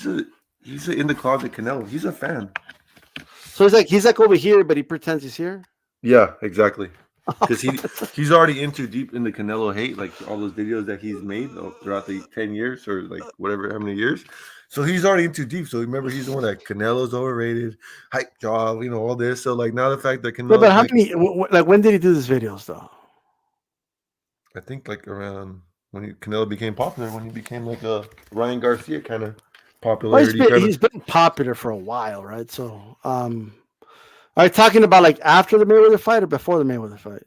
in the closet Canelo. He's a fan. So he's like over here, but he pretends he's here. Yeah, exactly. Because he's already in too deep in the Canelo hate, like all those videos that he's made throughout the 10 years or like whatever, how many years. So he's already in too deep. So remember, he's the one that Canelo's overrated, hype job, all this. So like now the fact that Canelo. But how many? Like when did he do these videos though? I think like around when Canelo became popular, when he became like a Ryan Garcia kind of popularity. Well, he's been popular for a while, right? So, are you talking about like after the Mayweather fight or before the Mayweather fight?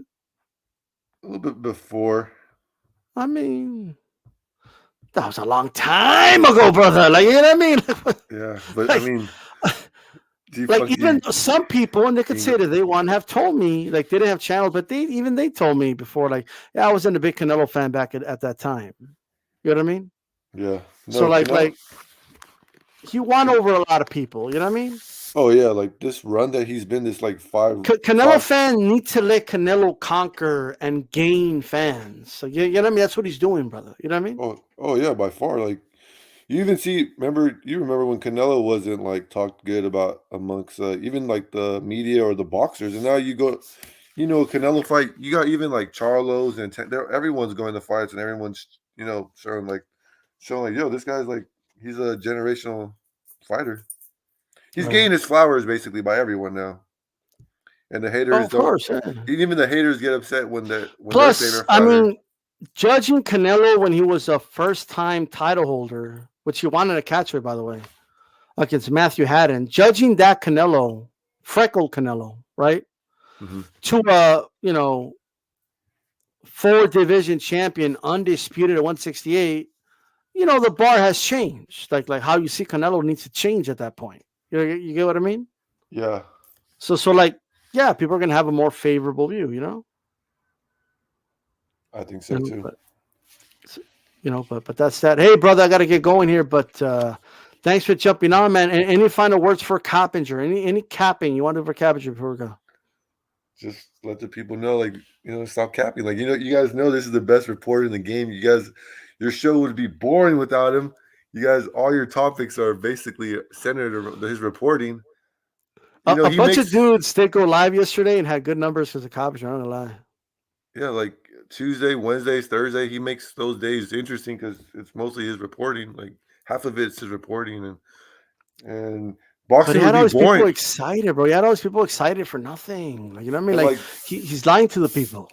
A little bit before. I mean, that was a long time ago, brother. Like, you know what I mean? Yeah, but like, I mean, like even some people, and they could say that they won, have told me like they didn't have channels, but they told me before, like, yeah, I wasn't a big Canelo fan back at that time. You know what I mean? Yeah. No, so like he won over a lot of people. You know what I mean? Oh yeah, like this run that he's been this like Canelo fans need to let Canelo conquer and gain fans. So you know what I mean? That's what he's doing, brother. You know what I mean? Oh yeah, by far. Like you even see, you remember when Canelo wasn't like talked good about amongst even like the media or the boxers, and now you go, Canelo fight. You got even like Charlos and everyone's going to fights, and everyone's showing like, yo, this guy's like he's a generational fighter. He's getting his flowers basically by everyone now, and the haters don't. Course, yeah. Even the haters get upset when Plus, I mean, judging Canelo when he was a first-time title holder, which he wanted a catchweight, by the way, against Matthew Haddon. Judging that Canelo, freckled Canelo, right, to a 4-division champion, undisputed at 168. The bar has changed. Like how you see Canelo needs to change at that point. You get what I mean? Yeah. So like, yeah, people are gonna have a more favorable view, I think so too. But that's that. Hey, brother, I gotta get going here. But thanks for jumping on, man. And any final words for Cappinger? Any capping you want to do for Cappinger before we go? Just let the people know, like, stop capping. Like, you guys know this is the best reporter in the game. You guys, your show would be boring without him. You guys, all your topics are basically centered around his reporting. A bunch of dudes did go live yesterday and had good numbers because of Cappinger. I'm not gonna lie. Yeah, like Tuesday, Wednesdays, Thursday, he makes those days interesting because it's mostly his reporting. Like half of it's his reporting and boxing. But he had all these people excited, bro. He had all these people excited for nothing. Like, you know what I mean? Like he's lying to the people.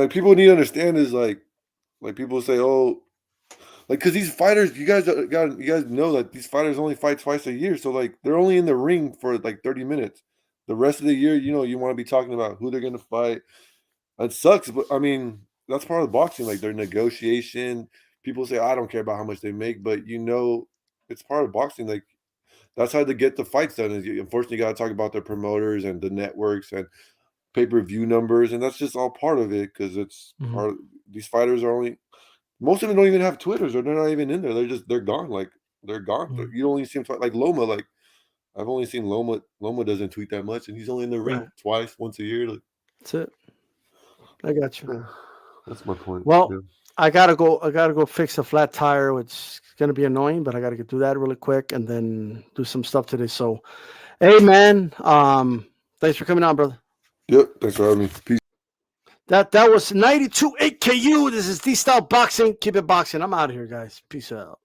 People need to understand is like people say, oh. Like, because these fighters, you guys know that these fighters only fight twice a year. So, like, they're only in the ring for, like, 30 minutes. The rest of the year, you want to be talking about who they're going to fight. It sucks. But, I mean, that's part of boxing. Like their negotiation. People say, I don't care about how much they make, but you know, it's part of boxing. Like that's how they get the fights done. Is unfortunately, you got to talk about the promoters and the networks and pay-per-view numbers, and that's just all part of it because it's part of these fighters are only most of them don't even have Twitters or they're not even in there. They're gone. Like they're gone. You only see them like Loma. Like I've only seen Loma. Loma doesn't tweet that much, and he's only in the ring once a year. Like that's it. I got you. That's my point. Well, I gotta go fix a flat tire, which is gonna be annoying, but I gotta do that really quick and then do some stuff today. So, hey man, thanks for coming on, brother. Yep, thanks for having me. Peace. That was 92 8KU. This is D-Style Boxing. Keep it boxing. I'm out of here, guys. Peace out.